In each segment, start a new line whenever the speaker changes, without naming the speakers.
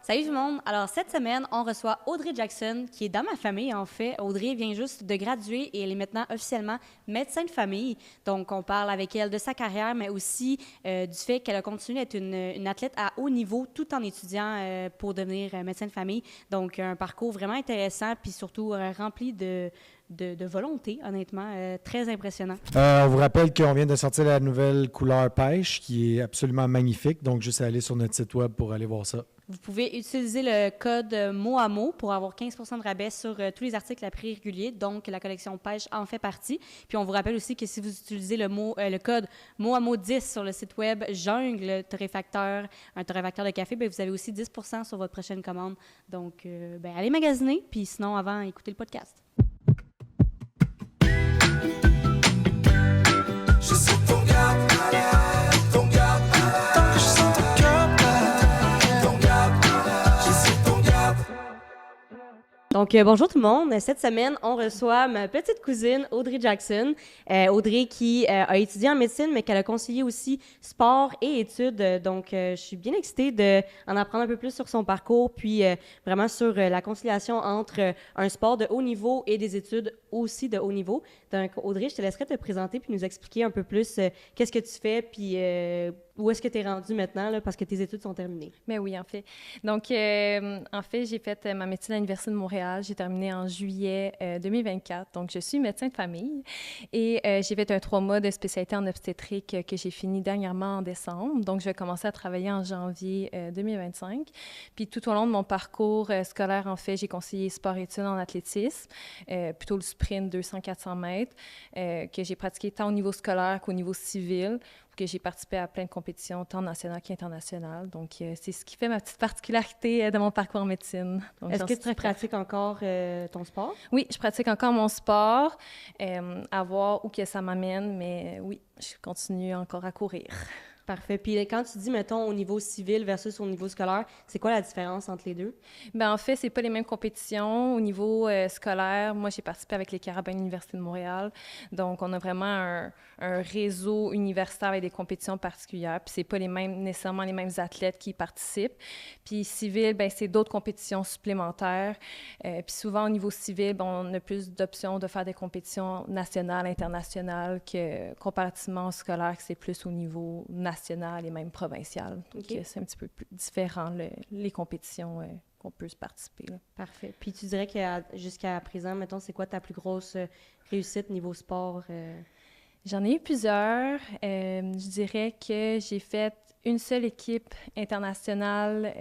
Salut tout le monde! Alors, cette semaine, on reçoit Audrey Jackson, qui est dans ma famille, en fait. Audrey vient juste de graduer et elle est maintenant officiellement médecin de famille. Donc, on parle avec elle de sa carrière, mais aussi du fait qu'elle a continué d'être une athlète à haut niveau tout en étudiant pour devenir médecin de famille. Donc, un parcours vraiment intéressant puis surtout rempli de volonté, honnêtement. Très impressionnant.
On vous rappelle qu'on vient de sortir la nouvelle couleur pêche qui est absolument magnifique. Donc, juste aller sur notre site web pour aller voir ça.
Vous pouvez utiliser le code mot à mot pour avoir 15 % de rabais sur tous les articles à prix régulier. Donc, la collection pêche en fait partie. Puis, on vous rappelle aussi que si vous utilisez le code mot à mot 10 sur le site web Jungle torréfacteur, un torréfacteur de café, bien, vous avez aussi 10 % sur votre prochaine commande. Donc, allez magasiner. Puis, sinon, avant, écoutez le podcast.
Je suis ton gars, ton gars, tant que je sens ton cœur, ton gars, je suis ton gars.
Donc, bonjour tout le monde. Cette semaine, on reçoit ma petite cousine, Audrey Jackson. Audrey qui a étudié en médecine, mais qu'elle a conseillé aussi sport et études. Donc, je suis bien excitée d'en apprendre un peu plus sur son parcours, puis vraiment sur la conciliation entre un sport de haut niveau et des études aussi de haut niveau. Donc, Audrey, je te laisserai te présenter puis nous expliquer un peu plus qu'est-ce que tu fais, puis où est-ce que tu es rendue maintenant, là, parce que tes études sont terminées.
Mais oui, en fait. Donc, en fait, j'ai fait ma médecine à l'Université de Montréal. J'ai terminé en juillet 2024. Donc, je suis médecin de famille et j'ai fait un 3 mois de spécialité en obstétrique que j'ai fini dernièrement en décembre. Donc, je vais commencer à travailler en janvier 2025. Puis, tout au long de mon parcours scolaire, en fait, j'ai conseillé sport-études en athlétisme, plutôt le sprint 200-400 mètres, que j'ai pratiqué tant au niveau scolaire qu'au niveau civil, que j'ai participé à plein de compétitions, tant nationales qu'internationales. Donc, c'est ce qui fait ma petite particularité de mon parcours en médecine. Donc,
est-ce que tu pratiques encore ton sport?
Oui, je pratique encore mon sport, à voir où que ça m'amène, mais oui, je continue encore à courir.
Parfait. Puis quand tu dis, mettons, au niveau civil versus au niveau scolaire, c'est quoi la différence entre les deux?
Bien, en fait, c'est pas les mêmes compétitions. Au niveau scolaire, moi, j'ai participé avec les Carabins de l'Université de Montréal. Donc, on a vraiment un réseau universitaire avec des compétitions particulières. Puis, c'est pas nécessairement les mêmes athlètes qui y participent. Puis, civil, bien, c'est d'autres compétitions supplémentaires. Puis, souvent, au niveau civil, bien, on a plus d'options de faire des compétitions nationales, internationales, que comparativement au scolaire, que c'est plus au niveau national et même provincial. Donc,
Okay.
c'est un petit peu plus différent, les compétitions qu'on peut se participer. Là.
Parfait. Puis tu dirais que jusqu'à présent, mettons, c'est quoi ta plus grosse réussite niveau sport?
J'en ai eu plusieurs. Je dirais que j'ai fait une seule équipe internationale,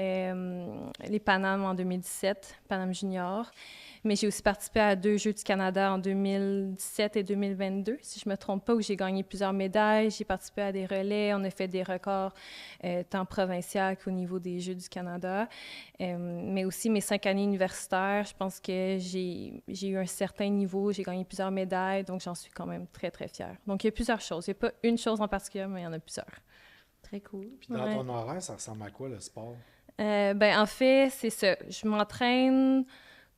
les Panames en 2017, Paname Junior. Mais j'ai aussi participé à 2 Jeux du Canada en 2017 et 2022, si je ne me trompe pas, où j'ai gagné plusieurs médailles. J'ai participé à des relais. On a fait des records tant provincial qu'au niveau des Jeux du Canada. Mais aussi mes 5 années universitaires, je pense que j'ai eu un certain niveau. J'ai gagné plusieurs médailles, donc j'en suis quand même très, très fière. Donc, il y a plusieurs choses. Il n'y a pas une chose en particulier, mais il y en a plusieurs.
Très cool.
Puis dans ton horaire, ça ressemble à quoi le sport?
En fait, c'est ça. Je m'entraîne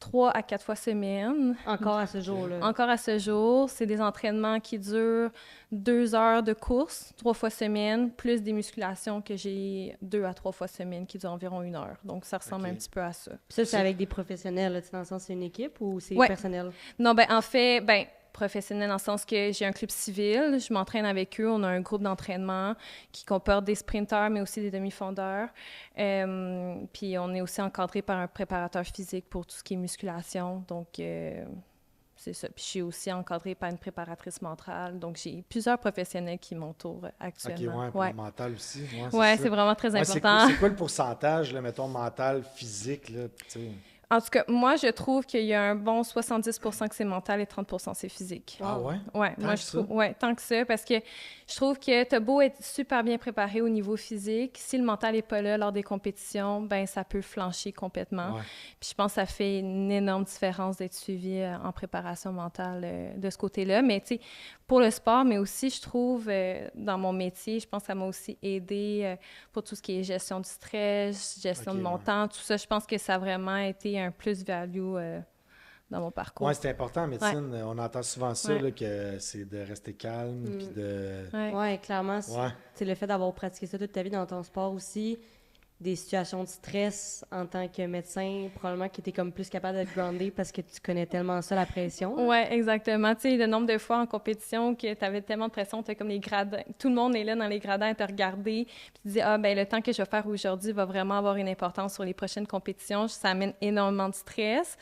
3 à 4 fois semaine.
Encore à ce jour-là?
Encore à ce jour. C'est des entraînements qui durent 2 heures de course, 3 fois semaine, plus des musculations que j'ai 2 à 3 fois semaine qui durent environ 1 heure. Donc, ça ressemble un petit peu à ça.
Puis ça, c'est avec des professionnels, là, dans le sens c'est une équipe ou c'est personnel?
Non, en fait, professionnel dans le sens que j'ai un club civil, je m'entraîne avec eux, on a un groupe d'entraînement qui comporte des sprinteurs, mais aussi des demi-fondeurs. Puis on est aussi encadré par un préparateur physique pour tout ce qui est musculation, donc c'est ça. Puis je suis aussi encadrée par une préparatrice mentale, donc j'ai plusieurs professionnels qui m'entourent actuellement.
OK, pour le mental aussi.
Oui, c'est vraiment très important.
C'est quoi le pourcentage, là, mettons, mental, physique, là, tu sais?
En tout cas, moi, je trouve qu'il y a un bon 70% que c'est mental et 30% c'est physique.
Ah ouais?
Ouais, moi, je trouve, ouais, tant que ça, parce que je trouve que t'as beau être super bien préparé au niveau physique, si le mental n'est pas là lors des compétitions, ben ça peut flancher complètement.
Ouais.
Puis je pense que ça fait une énorme différence d'être suivi en préparation mentale de ce côté-là. Mais tu sais, pour le sport, mais aussi, je trouve, dans mon métier, je pense que ça m'a aussi aidé pour tout ce qui est gestion du stress, gestion de mon temps, tout ça. Je pense que ça a vraiment été un plus-value dans mon parcours.
Oui, c'est important en médecine. On entend souvent ça, là, que c'est de rester calme, puis de...
Oui, clairement. C'est le fait d'avoir pratiqué ça toute ta vie dans ton sport aussi. des situations de stress en tant que médecin, probablement que tu es comme plus capable d'être groundé parce que tu connais tellement ça, la pression.
Oui, exactement. Tu sais, le nombre de fois en compétition que tu avais tellement de pression, tu comme les gradins. Tout le monde est là dans les gradins à te regarder. Puis tu te dis, ah, ben le temps que je vais faire aujourd'hui va vraiment avoir une importance sur les prochaines compétitions. Ça amène énormément de stress.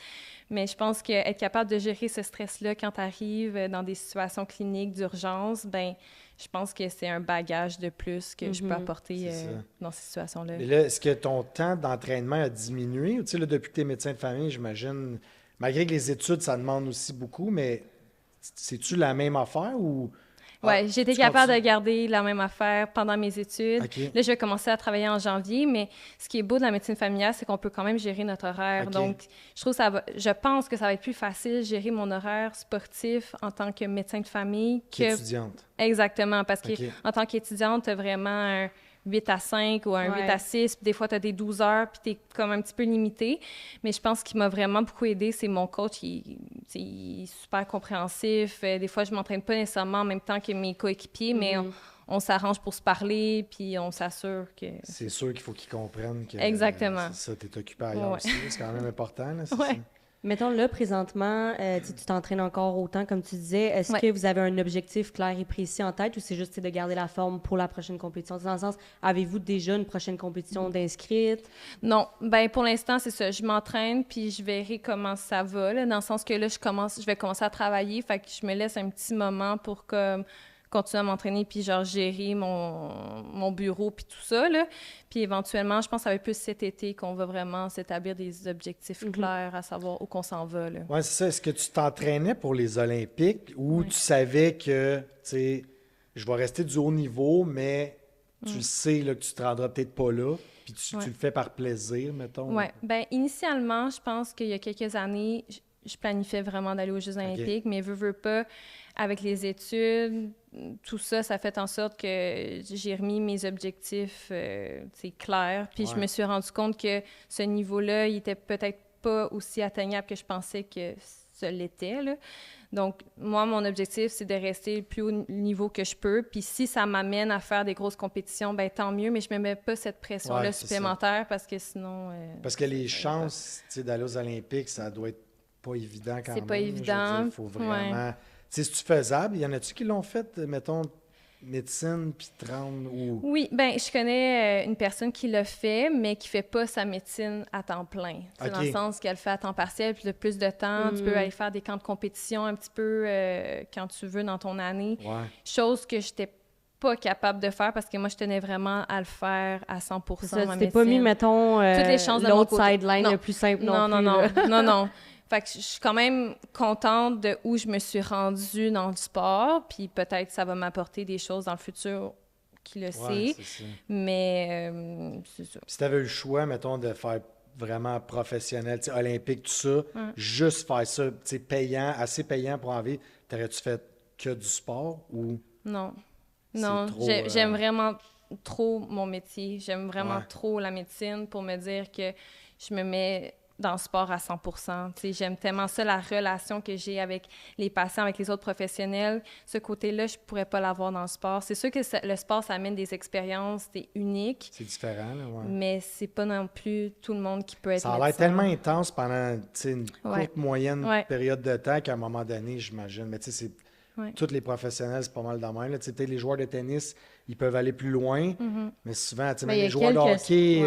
Mais je pense qu'être capable de gérer ce stress-là quand tu arrives dans des situations cliniques d'urgence, ben je pense que c'est un bagage de plus que je peux apporter dans ces situations-là.
Et là, est-ce que ton temps d'entraînement a diminué? Tu sais, là, depuis que tu es médecin de famille, j'imagine, malgré que les études, ça demande aussi beaucoup, mais c'est-tu la même affaire ou...
Oui, j'étais capable de garder la même affaire pendant mes études.
Okay.
Là, je vais commencer à travailler en janvier, mais ce qui est beau de la médecine familiale, c'est qu'on peut quand même gérer notre horaire.
Okay.
Donc, je pense que ça va être plus facile de gérer mon horaire sportif en tant que médecin de famille
qu'étudiante.
Exactement, parce qu'en tant qu'étudiante, tu as vraiment un 8 à 5 ou un 8 à 6, puis des fois, tu as des 12 heures, puis tu es comme un petit peu limité. Mais je pense qu'il m'a vraiment beaucoup aidé, c'est mon coach, il est super compréhensif. Des fois, je m'entraîne pas nécessairement en même temps que mes coéquipiers, mais on s'arrange pour se parler, puis on s'assure que...
C'est sûr qu'il faut qu'ils comprennent que...
Exactement.
Ça, tu es occupé ailleurs aussi, c'est quand même important, là, c'est
ça.
Mettons, là, présentement, tu t'entraînes encore autant, comme tu disais. Est-ce que vous avez un objectif clair et précis en tête ou c'est juste de garder la forme pour la prochaine compétition? Dans le sens, avez-vous déjà une prochaine compétition d'inscrite?
Non. Ben pour l'instant, c'est ça. Je m'entraîne, puis je verrai comment ça va, là, dans le sens que là, je vais commencer à travailler, fait que je me laisse un petit moment pour continuer à m'entraîner, puis genre gérer mon bureau, puis tout ça, là. Puis éventuellement, je pense que ça va être plus cet été qu'on va vraiment s'établir des objectifs clairs, à savoir où qu'on s'en va, là.
Oui, c'est ça. Est-ce que tu t'entraînais pour les Olympiques ou tu savais que, tu sais, je vais rester du haut niveau, mais tu sais là, que tu te rendras peut-être pas là, puis tu le fais par plaisir, mettons?
Oui. Bien, initialement, je pense qu'il y a quelques années, je planifiais vraiment d'aller aux Jeux olympiques, mais veux pas, avec les études, tout ça, ça fait en sorte que j'ai remis mes objectifs clairs. Puis je me suis rendu compte que ce niveau-là, il était peut-être pas aussi atteignable que je pensais que ce l'était, là. Donc, moi, mon objectif, c'est de rester le plus haut niveau que je peux. Puis si ça m'amène à faire des grosses compétitions, bien, tant mieux, mais je me mets pas cette pression-là supplémentaire parce que sinon...
Parce que les chances d'aller aux Olympiques, ça doit être pas évident quand même.
C'est pas évident.
Il faut vraiment... Tu sais, c'est-tu faisable? Y en a-tu qui l'ont fait, mettons, médecine puis 30 ou...
Oui, bien, je connais une personne qui l'a fait, mais qui fait pas sa médecine à temps plein. C'est dans le sens qu'elle fait à temps partiel, puis de plus de temps. Tu peux aller faire des camps de compétition un petit peu quand tu veux dans ton année. Chose que j'étais pas capable de faire parce que moi, je tenais vraiment à le faire à 100 %
ça,
ma
tu t'es
médecine.
pas mis, mettons,
toutes les chances
l'autre sideline le plus simple
non. Fait que je suis quand même contente de où je me suis rendue dans le sport, puis peut-être ça va m'apporter des choses dans le futur, qui le sait. Mais c'est ça.
Si tu avais eu le choix, mettons, de faire vraiment professionnel, olympique, tout ça, juste faire ça, payant, assez payant pour en vivre, t'aurais-tu fait que du sport ou...
Non, j'aime vraiment trop mon métier. J'aime vraiment trop la médecine pour me dire que je me mets dans le sport à 100 %. J'aime tellement ça, la relation que j'ai avec les patients, avec les autres professionnels. Ce côté-là, je ne pourrais pas l'avoir dans le sport. C'est sûr que le sport, ça amène des expériences, c'est unique.
C'est différent, là,
mais c'est pas non plus tout le monde qui peut être
ça a l'air
médecin.
tellement intense pendant une courte, moyenne période de temps qu'à un moment donné, j'imagine. Mais tu sais, c'est... Tous les professionnels, c'est pas mal de même. Peut-être les joueurs de tennis, ils peuvent aller plus loin, mais souvent, même les joueurs de hockey...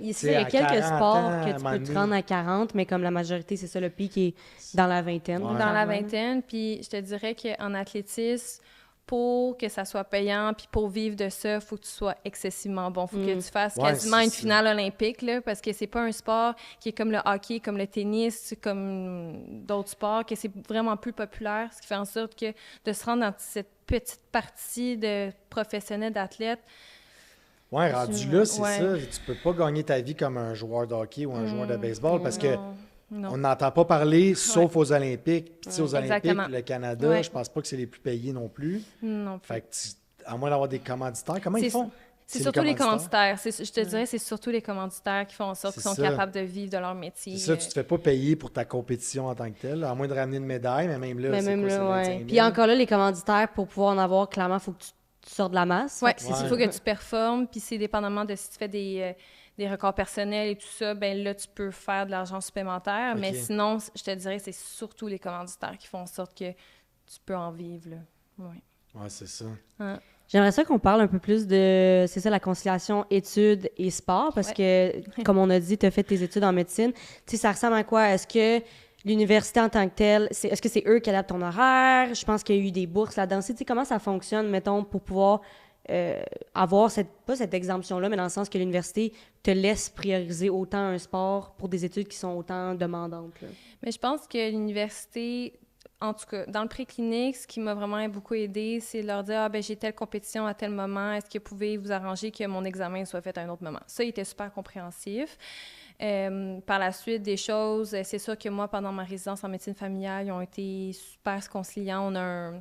il y a quelques sports que tu peux te rendre à 40, mais comme la majorité, c'est ça, le pic est dans la vingtaine.
Dans la vingtaine, puis je te dirais qu'en athlétisme, pour que ça soit payant, puis pour vivre de ça, il faut que tu sois excessivement bon. Il faut que tu fasses quasiment une finale olympique, là, parce que c'est pas un sport qui est comme le hockey, comme le tennis, comme d'autres sports, que c'est vraiment plus populaire, ce qui fait en sorte que de se rendre dans cette petite partie de professionnels, d'athlètes...
Oui, rendu là, c'est ça. Tu peux pas gagner ta vie comme un joueur de hockey ou un joueur de baseball, parce que on n'entend pas parler, sauf aux Olympiques. Puis aux Olympiques, le Canada, je pense pas que c'est les plus payés non plus.
Non plus.
Fait que à moins d'avoir des commanditaires, comment ils font?
C'est surtout les commanditaires. Je te dirais, c'est surtout les commanditaires qui font en sorte qu'ils sont capables de vivre de leur métier.
C'est ça, tu te fais pas payer pour ta compétition en tant que telle, à moins de ramener une médaille, mais même là, c'est quoi, c'est 25 000.
Puis encore là, les commanditaires, pour pouvoir en avoir, clairement, il faut que tu sors de la masse.
Oui, il faut que tu performes, puis c'est dépendamment de si tu fais des records personnels et tout ça, ben là, tu peux faire de l'argent supplémentaire. Okay. Mais sinon, je te dirais, c'est surtout les commanditaires qui font en sorte que tu peux en vivre, là.
Ouais, c'est ça.
J'aimerais ça qu'on parle un peu plus de, c'est ça, la conciliation études et sport, parce que, comme on a dit, tu as fait tes études en médecine. Tu sais, ça ressemble à quoi? Est-ce que l'université en tant que telle, est-ce que c'est eux qui adaptent ton horaire? Je pense qu'il y a eu des bourses là-dedans. Tu sais, comment ça fonctionne, mettons, pour pouvoir avoir pas cette exemption-là, mais dans le sens que l'université te laisse prioriser autant un sport pour des études qui sont autant demandantes, là?
Mais je pense que l'université... En tout cas, dans le préclinique, ce qui m'a vraiment beaucoup aidé, c'est de leur dire « Ah, ben j'ai telle compétition à tel moment, est-ce que vous pouvez vous arranger que mon examen soit fait à un autre moment? » Ça, il était super compréhensif. Par la suite, des choses, c'est sûr que moi, pendant ma résidence en médecine familiale, ils ont été super conciliants. On a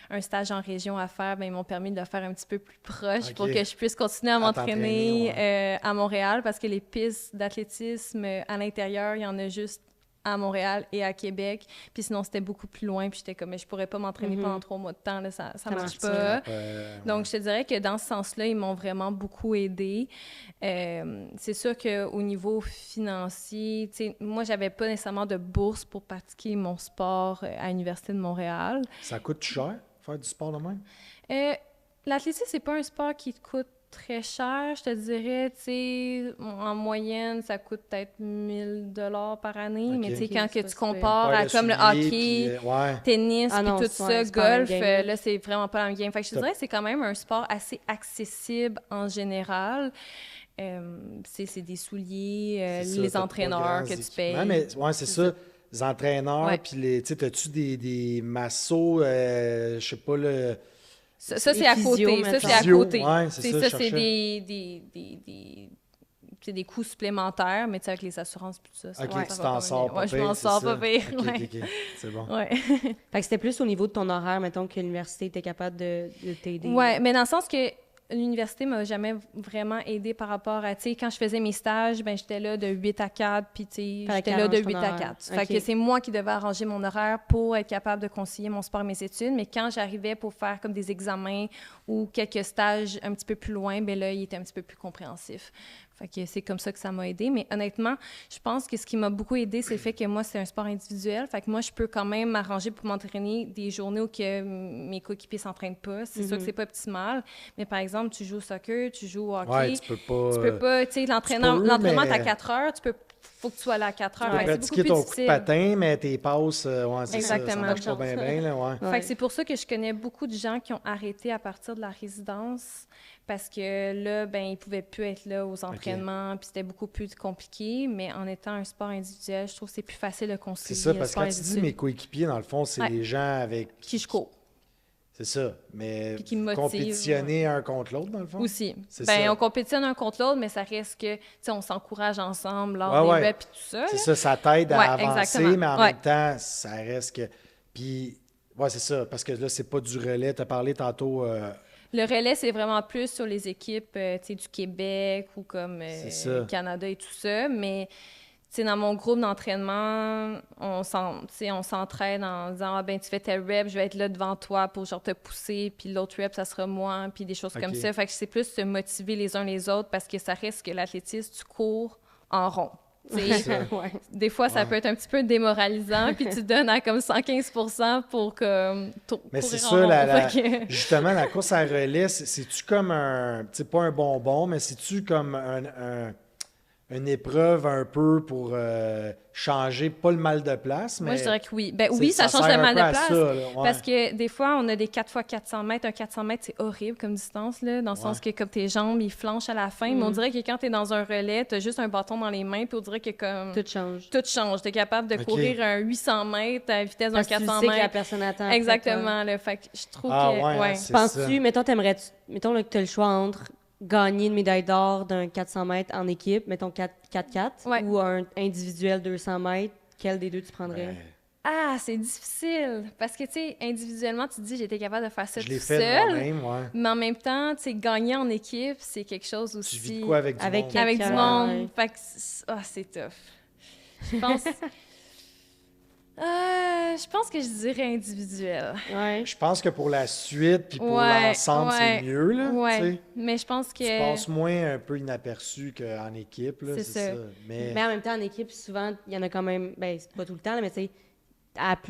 un stage en région à faire, bien, ils m'ont permis de le faire un petit peu plus proche pour que je puisse continuer à m'entraîner à Montréal, parce que les pistes d'athlétisme à l'intérieur, il y en a juste à Montréal et à Québec. Puis sinon, c'était beaucoup plus loin. Puis j'étais comme, mais je pourrais pas m'entraîner pendant 3 mois de temps. Là, ça marche pas. Donc, je te dirais que dans ce sens-là, ils m'ont vraiment beaucoup aidée. C'est sûr qu'au niveau financier, tu sais, moi, j'avais pas nécessairement de bourse pour pratiquer mon sport à l'Université de Montréal.
Ça coûte cher, faire du sport de même?
L'athlétisme, c'est pas un sport qui te coûte très cher, je te dirais, tu sais, en moyenne, ça coûte peut-être 1 000 $ par année, mais tu sais, quand que tu compares à comme le hockey, tennis, puis tout ça, golf, là, c'est vraiment pas la même game. Fait que je te dirais que c'est quand même un sport assez accessible en général. C'est des souliers, les entraîneurs que tu payes.
Mais c'est ça. Les entraîneurs, puis tu sais, as-tu des massos, je sais pas,
Ça, c'est à côté. Ça, c'est à côté.
Ouais,
ça, c'est des coûts supplémentaires, mais tu sais, avec les assurances et tout ça.
OK, tu t'en sors pas pire.
Je m'en sors pas pire.
OK, c'est bon.
Ouais.
Fait que c'était plus au niveau de ton horaire, mettons, que l'université était capable de t'aider.
Oui, mais dans le sens que l'université m'a jamais vraiment aidée par rapport à, tu sais, quand je faisais mes stages, ben j'étais là de 8 à 4, puis tu sais, j'étais là de 8 à 4. Fait que c'est moi qui devais arranger mon horaire pour être capable de concilier mon sport et mes études, mais quand j'arrivais pour faire comme des examens ou quelques stages un petit peu plus loin, ben là, il était un petit peu plus compréhensif. Fait que c'est comme ça que ça m'a aidée. Mais honnêtement, je pense que ce qui m'a beaucoup aidée, c'est le fait que moi, c'est un sport individuel. Fait que moi, je peux quand même m'arranger pour m'entraîner des journées où que mes coéquipiers ne s'entraînent pas. C'est sûr que c'est pas optimal. Mais par exemple, tu joues au soccer, tu joues au hockey.
Ouais, tu peux pas.
Tu sais, l'entraînement, t'es à 4 heures. Faut que tu sois là à 4 heures.
Tu peux pratiquer ton coup de patin, mais tes passes, c'est
exactement.
Ça marche pas bien, là, ouais.
Fait que c'est pour ça que je connais beaucoup de gens qui ont arrêté à partir de la résidence parce que là, ben ils pouvaient plus être là aux entraînements, puis c'était beaucoup plus compliqué, mais en étant un sport individuel, je trouve que c'est plus facile de concilier.
C'est ça, parce que quand tu dis mes coéquipiers, dans le fond, c'est les gens avec
qui je cours.
C'est ça, mais
qui me motive,
compétitionner un contre l'autre, dans le fond?
Aussi. Ben, on compétitionne un contre l'autre, mais ça reste que, tu sais, on s'encourage ensemble lors des reps et tout ça.
C'est ça, ça t'aide à avancer,
exactement.
Mais en même temps, ça reste que... Puis, c'est ça, parce que là, c'est pas du relais. Tu as parlé tantôt...
Le relais, c'est vraiment plus sur les équipes, tu sais, du Québec ou comme Canada et tout ça, mais... T'sais, dans mon groupe d'entraînement, on s'entraîne en disant « Ah, ben tu fais tel rep, je vais être là devant toi pour genre te pousser, puis l'autre rep, ça sera moi, puis des choses comme ça. » Fait que c'est plus se motiver les uns les autres parce que ça reste que l'athlétisme, tu cours en rond. Des fois, ça peut être un petit peu démoralisant, puis tu donnes à comme 115 % pour comme
mais c'est ça, justement, la course à relais, c'est-tu comme un... Tu sais, pas un bonbon, mais c'est-tu comme une épreuve un peu pour changer, pas le mal de place, mais...
Moi, je dirais que oui. Ben oui, ça change le mal de place, parce que des fois, on a des 4x400 mètres. Un 400 mètres, c'est horrible comme distance, là, dans le sens que comme tes jambes, ils flanchent à la fin, mais on dirait que quand t'es dans un relais, t'as juste un bâton dans les mains, puis on dirait que comme...
Tout change.
Tout change. T'es capable de courir un 800 mètres à la vitesse d'un 400 mètres.
Que la personne attend.
Exactement, là. Fait que je trouve que...
Penses-tu, mettons là, que t'as le choix entre gagner une médaille d'or d'un 400 mètres en équipe, mettons 4-4, ou un individuel 200 mètres, quel des deux tu prendrais?
Ah, c'est difficile. Parce que, tu sais, individuellement, tu te dis, j'étais capable de faire ça tout seul.
Je l'ai fait moi-même,
Mais en même temps, tu sais, gagner en équipe, c'est quelque chose aussi...
Tu vis de quoi avec du monde?
Avec du monde. Fait que, c'est tough. Je pense... Je pense que je dirais individuel.
Ouais.
Je pense que pour la suite puis pour l'ensemble, c'est mieux, là.
Ouais. Mais je pense que...
Tu passes moins un peu inaperçu qu'en équipe, là, c'est ça.
Mais en même temps, en équipe, souvent, il y en a quand même... Ben, c'est pas tout le temps, là, mais tu sais,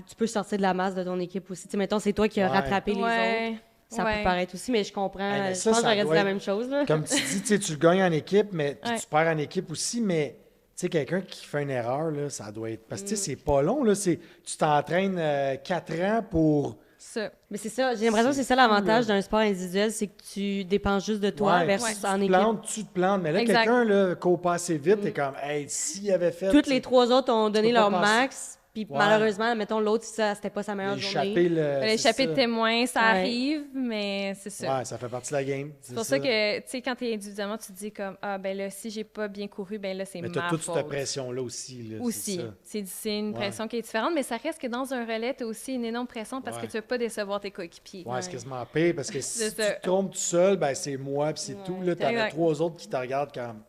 tu peux sortir de la masse de ton équipe aussi. Tu sais, mettons, c'est toi qui as rattrapé les autres. Ça peut paraître aussi, mais je comprends. Je pense que j'aurais dit la même chose, là.
Comme tu dis, tu le gagnes en équipe, mais tu perds en équipe aussi, mais... Tu sais, quelqu'un qui fait une erreur, là, ça doit être... Parce que c'est pas long, là. Tu t'entraînes 4 ans pour...
Ça.
Mais c'est ça. J'ai l'impression que c'est ça l'avantage d'un sport individuel, c'est que tu dépenses juste de toi versus en équipe.
Tu te plantes. Mais là, quelqu'un là, court pas assez vite, t'es comme, hey, s'il avait fait...
Toutes les 3 autres ont donné leur max. Puis malheureusement, mettons, l'autre, c'était pas sa meilleure journée.
L'échappée de témoin, ça arrive, mais c'est ça.
Ouais, ça fait partie de la game.
C'est pour ça que, tu sais, quand t'es individuellement, tu te dis comme, ben là, si j'ai pas bien couru, ben là, c'est ma faute. Mais t'as toute
cette pression-là aussi. Là,
aussi. C'est une pression qui est différente, mais ça reste que dans un relais, t'as aussi une énorme pression parce que tu veux pas décevoir tes coéquipiers.
Ouais, c'est quasiment pire parce que si tu te trompes tout seul, ben c'est moi, puis c'est tout. Là, t'en as 3 autres qui te regardent comme...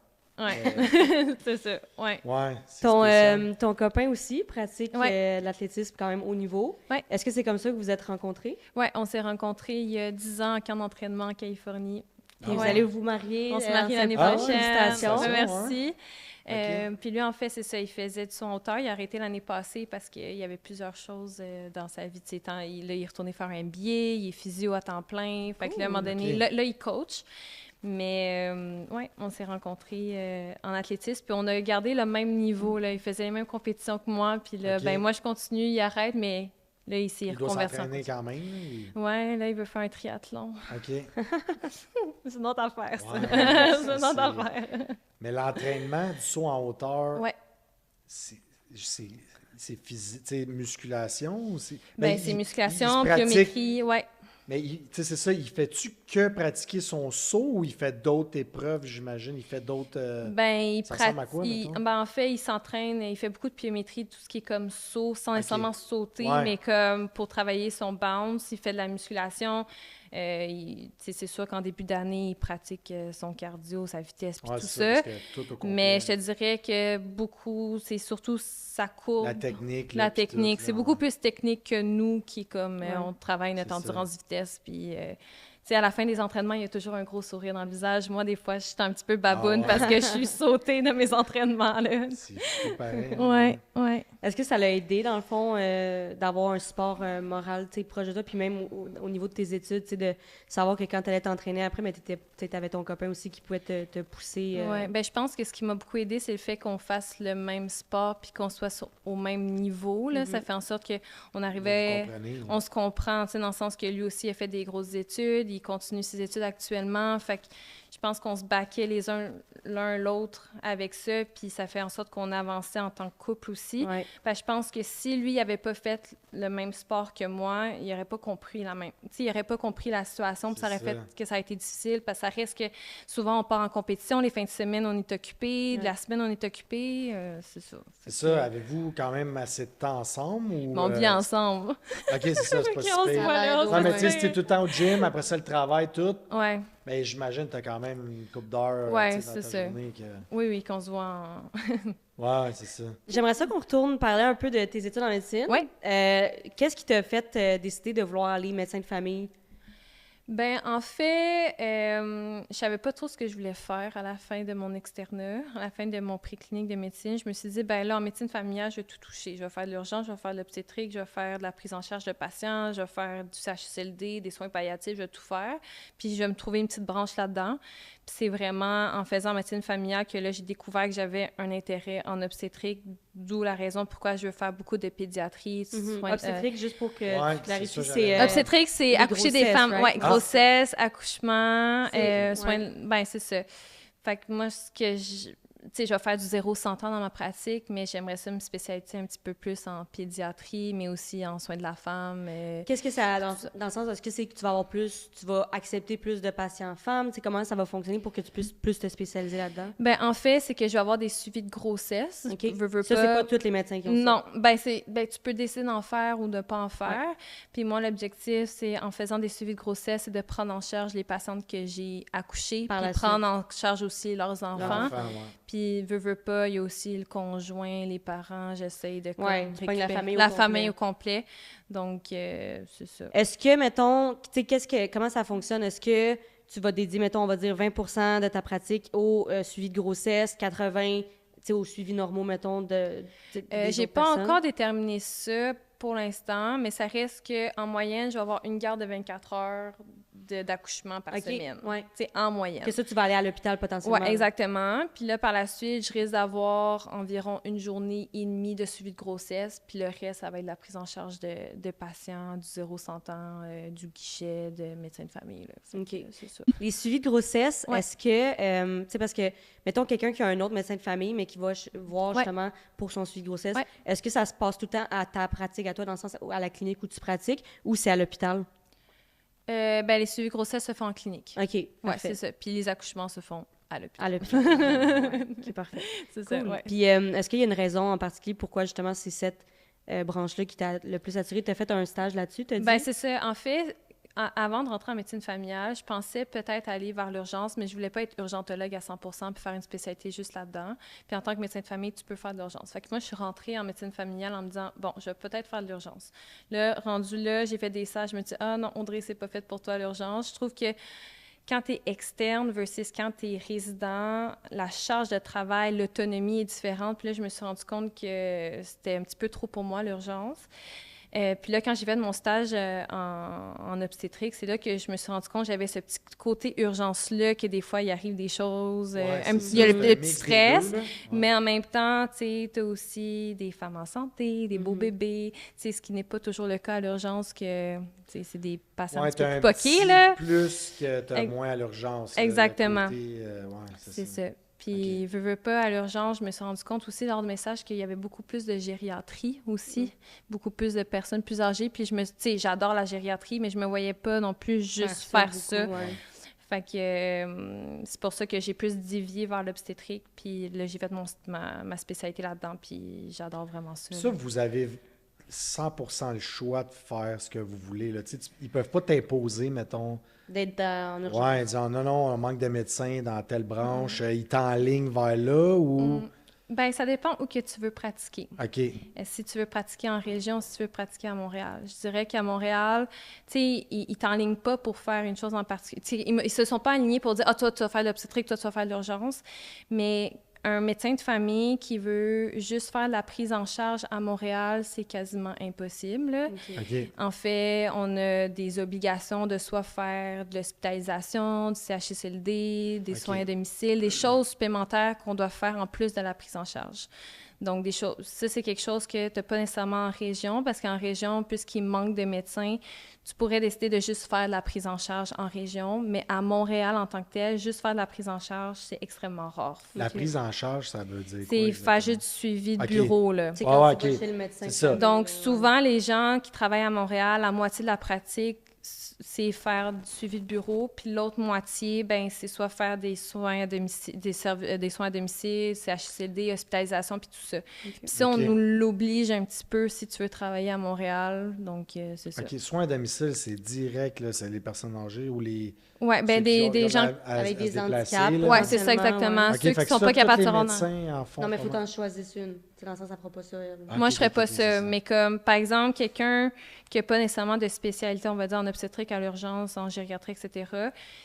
c'est ça,
ton copain aussi pratique l'athlétisme quand même haut niveau. Est-ce que c'est comme ça que vous vous êtes rencontrés?
Oui, on s'est rencontrés il y a 10 ans en camp d'entraînement en Californie.
Et vous allez vous marier?
On se marie l'année prochaine.
Félicitations.
Merci. Puis lui, en fait, c'est ça, il faisait du son auteur. Il a arrêté l'année passée parce qu'il y avait plusieurs choses dans sa vie de ses temps. Là, il est retourné faire un MBA, il est physio à temps plein. Fait que là, à un moment donné, là, il coach. Mais on s'est rencontrés en athlétisme, puis on a gardé le même niveau. Là. Il faisait les mêmes compétitions que moi, puis là, moi, je continue, il arrête, mais là, il s'est reconverti.
Il doit s'entraîner quand même.
Oui, là, il veut faire un triathlon.
OK.
C'est une autre affaire, ça.
C'est une autre affaire. Mais l'entraînement du saut en hauteur, c'est physique, c'est musculation?
C'est musculation, pliométrie,
Mais c'est ça, il fait-tu que pratiquer son saut ou il fait d'autres épreuves, j'imagine? Il fait d'autres...
il pratique... en fait, il s'entraîne, il fait beaucoup de pliométrie, tout ce qui est comme saut, sans nécessairement sauter, mais comme pour travailler son bounce, il fait de la musculation. C'est sûr qu'en début d'année, il pratique son cardio, sa vitesse, puis tout ça. Mais je te dirais que beaucoup, c'est surtout sa courbe.
La technique.
C'est beaucoup plus technique que nous qui, comme, on travaille notre endurance vitesse. Puis, à la fin des entraînements, il y a toujours un gros sourire dans le visage. Moi, des fois, je suis un petit peu baboune parce que je suis sautée de mes entraînements. Là.
C'est pareil.
Oui.
Est-ce que ça l'a aidé, dans le fond, d'avoir un support moral proche de toi, puis même au niveau de tes études, de savoir que quand tu allais t'entraîner après, mais tu avais ton copain aussi qui pouvait te pousser?
Oui, je pense que ce qui m'a beaucoup aidé, c'est le fait qu'on fasse le même sport puis qu'on soit au même niveau. Là. Ça fait en sorte qu'on arrivait... On se comprend, dans le sens que lui aussi a fait des grosses études, il continue ses études actuellement, fait que je pense qu'on se baquait l'un l'autre avec ça, puis ça fait en sorte qu'on avançait en tant que couple aussi. Je pense que si lui n'avait pas fait le même sport que moi, il n'aurait pas compris il n'aurait pas compris la situation, puis ça aurait fait que ça a été difficile, parce que ça reste que souvent on part en compétition, les fins de semaine on est occupé, de la semaine on est occupé, c'est ça.
C'est ça, avez-vous quand même assez de temps ensemble? Ou,
on vit ensemble.
OK, c'est ça, c'est pas si pire. Non, mais tu sais, si t'es tout le temps au gym, après ça le travail, tout... Mais j'imagine que tu as quand même une couple d'heures dans ta journée.
Oui, qu'on se voit
Oui, c'est ça.
J'aimerais ça qu'on retourne parler un peu de tes études en médecine.
Oui.
Qu'est-ce qui t'a fait décider de vouloir aller médecin de famille?
En fait, je savais pas trop ce que je voulais faire à la fin de mon externat, à la fin de mon préclinique de médecine. Je me suis dit, là, en médecine familiale, je vais tout toucher. Je vais faire de l'urgence, je vais faire de l'obstétrique, je vais faire de la prise en charge de patients, je vais faire du CHSLD, des soins palliatifs, je vais tout faire. Puis, je vais me trouver une petite branche là-dedans. Puis, c'est vraiment en faisant médecine familiale que là, j'ai découvert que j'avais un intérêt en obstétrique, d'où la raison pourquoi je veux faire beaucoup de pédiatrie.
Obstétrique, juste pour que tu clarifies, c'est...
obstétrique, c'est accoucher des femmes. Oui, grossesse, accouchement, soins... c'est ça. Fait que moi, je vais faire du 0-100 ans dans ma pratique, mais j'aimerais ça me spécialiser un petit peu plus en pédiatrie, mais aussi en soins de la femme.
Qu'est-ce que ça a dans le sens, est-ce que c'est que tu vas accepter plus de patients femmes? Comment ça va fonctionner pour que tu puisses plus te spécialiser là-dedans?
En fait, c'est que je vais avoir des suivis de grossesse.
OK. C'est pas tous les médecins qui ont ça.
Non, tu peux décider d'en faire ou de ne pas en faire. Ouais. Puis moi, l'objectif, c'est en faisant des suivis de grossesse, c'est de prendre en charge les patientes que j'ai accouchées, puis prendre en charge aussi leurs enfants. Puis, veut pas, il y a aussi le conjoint, les parents, j'essaie de
récupérer
la famille au complet. Donc, c'est ça.
Est-ce que, mettons, tu sais, comment ça fonctionne? Est-ce que tu vas dédier, mettons, on va dire 20% de ta pratique au suivi de grossesse, 80% au suivi normaux, mettons, des
j'ai
autres
pas
personnes?
encore déterminé ça pour l'instant, mais ça reste qu'en moyenne, je vais avoir une garde de 24 heures d'accouchement par semaine.
Ouais.
En moyenne.
Que ça, tu vas aller à l'hôpital potentiellement.
Oui, exactement. Puis là, par la suite, je risque d'avoir environ 1 journée et demie de suivi de grossesse. Puis le reste, ça va être la prise en charge de patients du 0-100 ans, du guichet, de médecin de famille. Là.
OK.
C'est ça.
Les suivis de grossesse, est-ce que, tu sais, parce que, mettons, quelqu'un qui a un autre médecin de famille, mais qui va voir justement pour son suivi de grossesse, est-ce que ça se passe tout le temps à ta pratique, à toi, dans le sens à la clinique où tu pratiques, ou c'est à l'hôpital?
Les suivis de grossesse se font en clinique.
OK,
oui, c'est ça. Puis les accouchements se font à l'hôpital.
À l'hôpital. C'est parfait.
C'est
cool.
ça, ouais.
Puis est-ce qu'il y a une raison en particulier pourquoi, justement, c'est cette branche-là qui t'a le plus attiré? Tu as fait un stage là-dessus, tu as dit?
C'est ça. En fait, avant de rentrer en médecine familiale, je pensais peut-être aller vers l'urgence, mais je voulais pas être urgentologue à 100% puis faire une spécialité juste là-dedans. Puis en tant que médecin de famille, tu peux faire de l'urgence. Fait que moi, je suis rentrée en médecine familiale en me disant, bon, je vais peut-être faire de l'urgence. Là, rendu là, j'ai fait des stages, je me dis, ah non, Audrey, c'est pas fait pour toi l'urgence. Je trouve que quand tu es externe versus quand tu es résident, la charge de travail, l'autonomie est différente. Puis là, je me suis rendu compte que c'était un petit peu trop pour moi, l'urgence. Puis là, quand j'ai fait mon stage en obstétrique, c'est là que je me suis rendu compte que j'avais ce petit côté urgence-là, que des fois, il arrive des choses, il y a le petit stress, mais en même temps, tu sais, tu as aussi des femmes en santé, des beaux bébés, tu sais, ce qui n'est pas toujours le cas à l'urgence, que c'est des patients un petit peu poqués, là.
Plus que tu as moins à l'urgence.
Exactement.
C'est
ça. Puis, veux pas, à l'urgence, je me suis rendu compte aussi lors de mes stages qu'il y avait beaucoup plus de gériatrie aussi, beaucoup plus de personnes plus âgées. Puis, tu sais, j'adore la gériatrie, mais je me voyais pas non plus juste faire ça. Fait que c'est pour ça que j'ai plus dévié vers l'obstétrique. Puis là, j'ai fait ma spécialité là-dedans, puis j'adore vraiment ça.
Ça, vous avez 100% le choix de faire ce que vous voulez. Là. Ils peuvent pas t'imposer, mettons...
D'être en urgence.
Oui, disant non, on manque de médecins dans telle branche. Ils t'enlignent vers là ou...
Ça dépend où que tu veux pratiquer.
OK.
Si tu veux pratiquer en région, si tu veux pratiquer à Montréal. Je dirais qu'à Montréal, tu sais, ils t'enlignent pas pour faire une chose en particulier. Ils se sont pas alignés pour dire « Ah, toi, tu vas faire l'obstétrique, toi, tu vas faire l'urgence. » Mais un médecin de famille qui veut juste faire la prise en charge à Montréal, c'est quasiment impossible.
Okay.
En fait, on a des obligations de soit faire de l'hospitalisation, du CHSLD, des soins à domicile, des choses supplémentaires qu'on doit faire en plus de la prise en charge. Donc, ça, c'est quelque chose que tu n'as pas nécessairement en région, parce qu'en région, puisqu'il manque de médecins, tu pourrais décider de juste faire de la prise en charge en région, mais à Montréal, en tant que tel, juste faire de la prise en charge, c'est extrêmement rare.
La prise en charge, ça veut dire quoi?
C'est faire juste du suivi de bureau, là.
C'est quand tu vas chez le médecin.
Donc, souvent, les gens qui travaillent à Montréal, la moitié de la pratique, c'est faire du suivi de bureau, puis l'autre moitié, c'est soit faire des soins à domicile, des soins à domicile, CHSLD, hospitalisation, puis tout ça. Okay. Puis ça, on nous l'oblige un petit peu si tu veux travailler à Montréal, donc c'est ça.
OK, soins à domicile, c'est direct, là, c'est les personnes âgées ou les...
Oui, des gens
avec des handicaps.
Oui, c'est ça, exactement. Ceux qui ne sont pas capables de se rendre...
Non, mais il faut que tu en choisisses une. Dans le sens, ça ne fera pas ça.
Moi, je ne ferais pas ça. Mais comme, par exemple, quelqu'un qui n'a pas nécessairement de spécialité, on va dire, en obstétrique, à l'urgence, en gériatrie, etc.,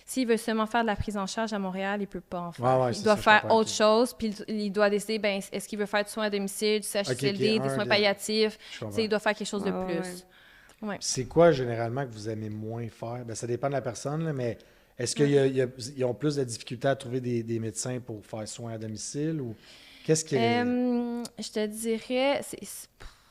s'il veut seulement faire de la prise en charge à Montréal, il ne peut pas en faire. Il doit faire autre chose, puis il doit décider, est-ce qu'il veut faire du soin à domicile, du CHSLD, des soins palliatifs? Il doit faire quelque chose de plus.
Ouais. C'est quoi, généralement, que vous aimez moins faire? Ça dépend de la personne, là, mais est-ce qu'ils ont plus de difficultés à trouver des médecins pour faire soins à domicile ou... Qu'est-ce qui est...
je te dirais,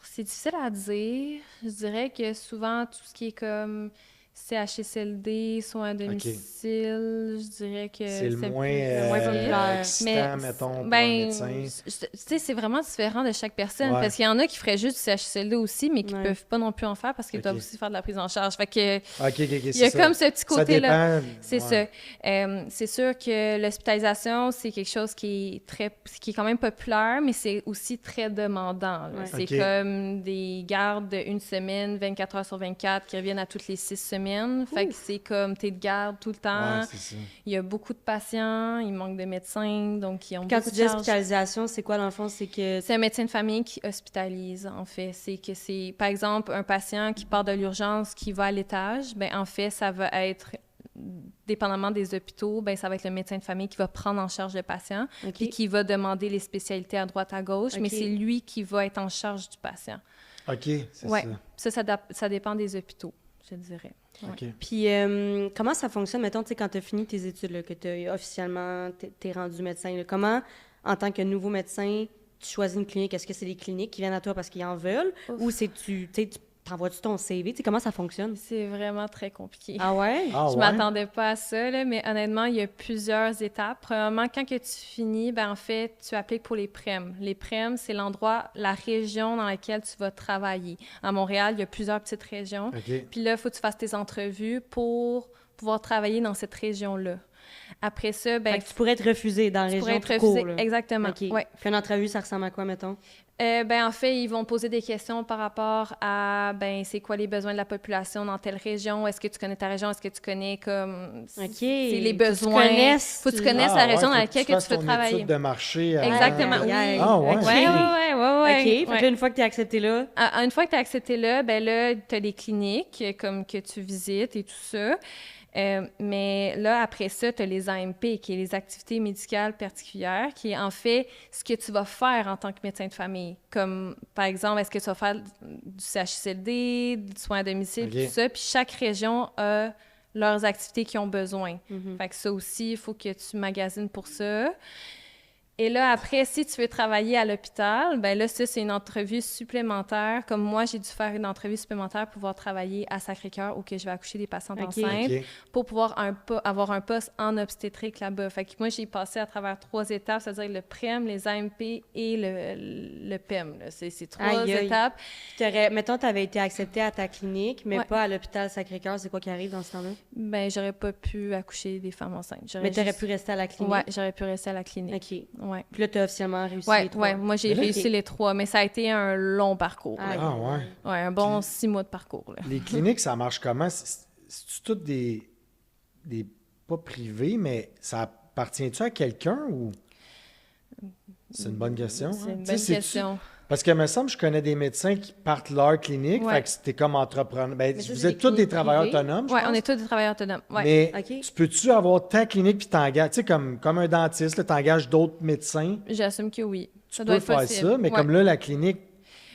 c'est difficile à dire. Je dirais que souvent, tout ce qui est comme CHSLD, soins à domicile, je dirais que
c'est le moins excitant, mettons, pour un médecin.
Tu sais, c'est vraiment différent de chaque personne, parce qu'il y en a qui feraient juste du CHSLD aussi, mais qui ne peuvent pas non plus en faire parce qu'ils doivent aussi faire de la prise en charge. Fait que il y a comme ce petit côté-là. C'est ça. C'est sûr que l'hospitalisation, c'est quelque chose qui est quand même populaire, mais c'est aussi très demandant. C'est comme des gardes d'une semaine, 24 heures sur 24, qui reviennent à toutes les 6 semaines. semaine. Fait que c'est comme t'es de garde tout le temps.
Ouais, c'est ça.
Il y a beaucoup de patients, il manque de médecins, donc ils ont
Quand
beaucoup
tu
de
dis
charges.
hospitalisation, c'est quoi dans le fond? C'est que...
C'est un médecin de famille qui hospitalise, en fait. C'est que c'est, par exemple, un patient qui part de l'urgence, qui va à l'étage, bien, en fait, ça va être, dépendamment des hôpitaux, bien, ça va être le médecin de famille qui va prendre en charge le patient, puis qui va demander les spécialités à droite, à gauche, mais c'est lui qui va être en charge du patient.
OK, c'est ça.
Ça dépend des hôpitaux, je dirais. Ouais.
OK.
Puis, comment ça fonctionne, mettons, tu sais, quand tu as fini tes études, là, que tu as officiellement, t'es rendu médecin, là, comment, en tant que nouveau médecin, tu choisis une clinique? Est-ce que c'est les cliniques qui viennent à toi parce qu'ils en veulent? Ou c'est tu t'envoies-tu ton CV? Tu sais, comment ça fonctionne?
C'est vraiment très compliqué.
Ah ouais?
Je m'attendais pas à ça, là, mais honnêtement, il y a plusieurs étapes. Premièrement, quand que tu finis, ben en fait, tu appliques pour les PREM. Les PREM, c'est l'endroit, la région dans laquelle tu vas travailler. À Montréal, il y a plusieurs petites régions. Puis là, il faut que tu fasses tes entrevues pour pouvoir travailler dans cette région-là. Après ça, ben...
Fait que tu pourrais être refusé dans la région.
Tu pourrais être refusé,
court,
exactement.
Ouais. Puis une entrevue, ça ressemble à quoi, mettons?
Ben en fait, ils vont poser des questions par rapport à, ben c'est quoi les besoins de la population dans telle région? Est-ce que tu connais ta région? Est-ce que tu connais comme... C'est les besoins. Faut que tu connaisses la région dans laquelle tu veux travailler.
Étude de marché.
Exactement. Oui.
Ah ouais?
OK. Fait que là, une fois que tu es accepté là...
Une fois que tu es accepté là, ben là, tu as des cliniques comme que tu visites et tout ça. Mais là, après ça, tu as les AMP, qui est les activités médicales particulières, qui est en fait ce que tu vas faire en tant que médecin de famille. Comme, par exemple, est-ce que tu vas faire du CHSLD, du soin à domicile, tout ça. Puis chaque région a leurs activités qui ont besoin. Fait que ça aussi, il faut que tu magasines pour ça. Et là, après, si tu veux travailler à l'hôpital, ben là, ça, c'est une entrevue supplémentaire. Comme moi, j'ai dû faire une entrevue supplémentaire pour pouvoir travailler à Sacré-Cœur où que je vais accoucher des patientes enceintes pour pouvoir avoir un poste en obstétrique là-bas. Fait que moi, j'ai passé à travers 3 étapes, c'est-à-dire le PREM, les AMP et le PEM. Là. C'est 3 étapes.
Mettons, tu avais été acceptée à ta clinique, mais pas à l'hôpital Sacré-Cœur. C'est quoi qui arrive dans ce temps-là?
Ben, j'aurais pas pu accoucher des femmes enceintes.
Mais tu aurais pu rester à la clinique?
Oui, j'aurais pu rester à la clinique.
OK.
Ouais.
Puis là, tu as officiellement réussi les 3.
Oui, moi, j'ai réussi les 3, mais ça a été un long parcours.
Ouais,
un bon 6 mois de parcours. Là.
Les cliniques, ça marche comment? C'est-tu toutes des... Pas privés, mais ça appartient-tu à quelqu'un ou... C'est une bonne question.
C'est une bonne question.
Parce que, me semble, je connais des médecins qui partent leur clinique, fait que c'était comme entrepreneur. Ben, vous êtes tous des travailleurs autonomes,
Oui, on est tous des travailleurs autonomes. Ouais.
Mais tu peux-tu avoir ta clinique puis t'engages, tu sais, comme un dentiste, t'engages d'autres médecins?
J'assume que oui.
Ça doit être possible. Ça, mais comme là, la clinique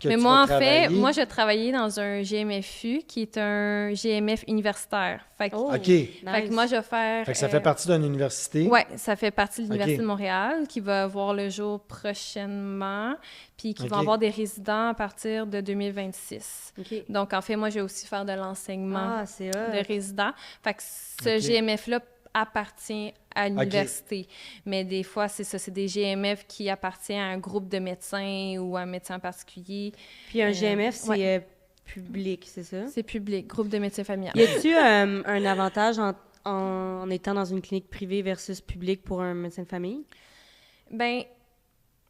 que
mais
tu
moi,
vas
en
travailler...
fait, moi, je travaillais dans un GMFU qui est un GMF universitaire. Fait que,
fait
que moi, je vais faire...
Fait que ça fait partie d'une université?
Oui, ça fait partie de l'Université de Montréal qui va voir le jour prochainement, puis qui va avoir des résidents à partir de 2026. Donc, en fait, moi, je vais aussi faire de l'enseignement de résidents. Fait que ce GMF-là appartient à l'université. Mais des fois, c'est ça, c'est des GMF qui appartiennent à un groupe de médecins ou à un médecin en particulier.
Puis un GMF, c'est public, c'est ça?
C'est public, groupe de médecins familiaux.
Y a-t-il un avantage en étant dans une clinique privée versus publique pour un médecin de famille?
Bien,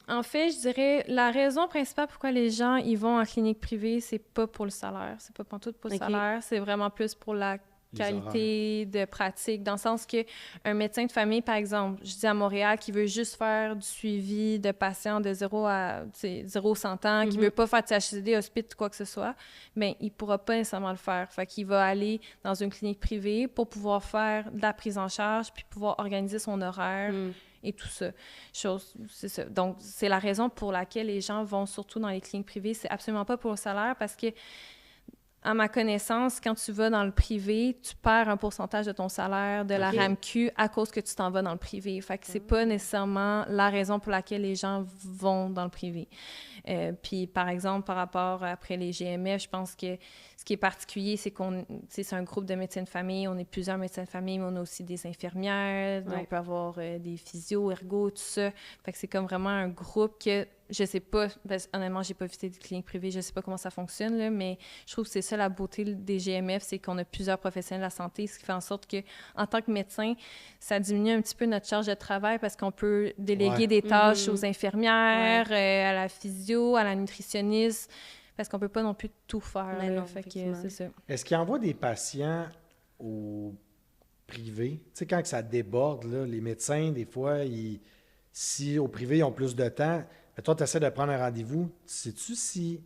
en fait, je dirais, la raison principale pourquoi les gens y vont en clinique privée, c'est pas pour le salaire. C'est pas pantoute pour le salaire, c'est vraiment plus pour la qualité de pratique, dans le sens que un médecin de famille, par exemple, je dis à Montréal, qui veut juste faire du suivi de patients de 0 à 100 ans, qui veut pas faire de CHSLD, hospice, quoi que ce soit, bien, il pourra pas nécessairement le faire. Fait qu'il va aller dans une clinique privée pour pouvoir faire de la prise en charge puis pouvoir organiser son horaire et tout ça. C'est ça. Donc, c'est la raison pour laquelle les gens vont surtout dans les cliniques privées. C'est absolument pas pour le salaire parce que à ma connaissance, quand tu vas dans le privé, tu perds un pourcentage de ton salaire de la RAMQ à cause que tu t'en vas dans le privé. Fait que c'est pas nécessairement la raison pour laquelle les gens vont dans le privé. Puis, par exemple, par rapport après les GMF, je pense que ce qui est particulier, c'est c'est un groupe de médecins de famille. On est plusieurs médecins de famille, mais on a aussi des infirmières. On peut avoir des physios, ergo, tout ça. Fait que c'est comme vraiment un groupe que je sais pas, honnêtement, j'ai pas visité des cliniques privées, je sais pas comment ça fonctionne, là, mais je trouve que c'est ça la beauté des GMF, c'est qu'on a plusieurs professionnels de la santé, ce qui fait en sorte que, en tant que médecin, ça diminue un petit peu notre charge de travail parce qu'on peut déléguer des tâches aux infirmières, à la physio, à la nutritionniste, parce qu'on peut pas non plus tout faire. Fait que c'est ça.
Est-ce qu'ils envoient des patients au privé. Tu sais, quand que ça déborde, là, les médecins, des fois, si au privé, ils ont plus de temps, mais toi, tu essaies de prendre un rendez-vous. Sais-tu si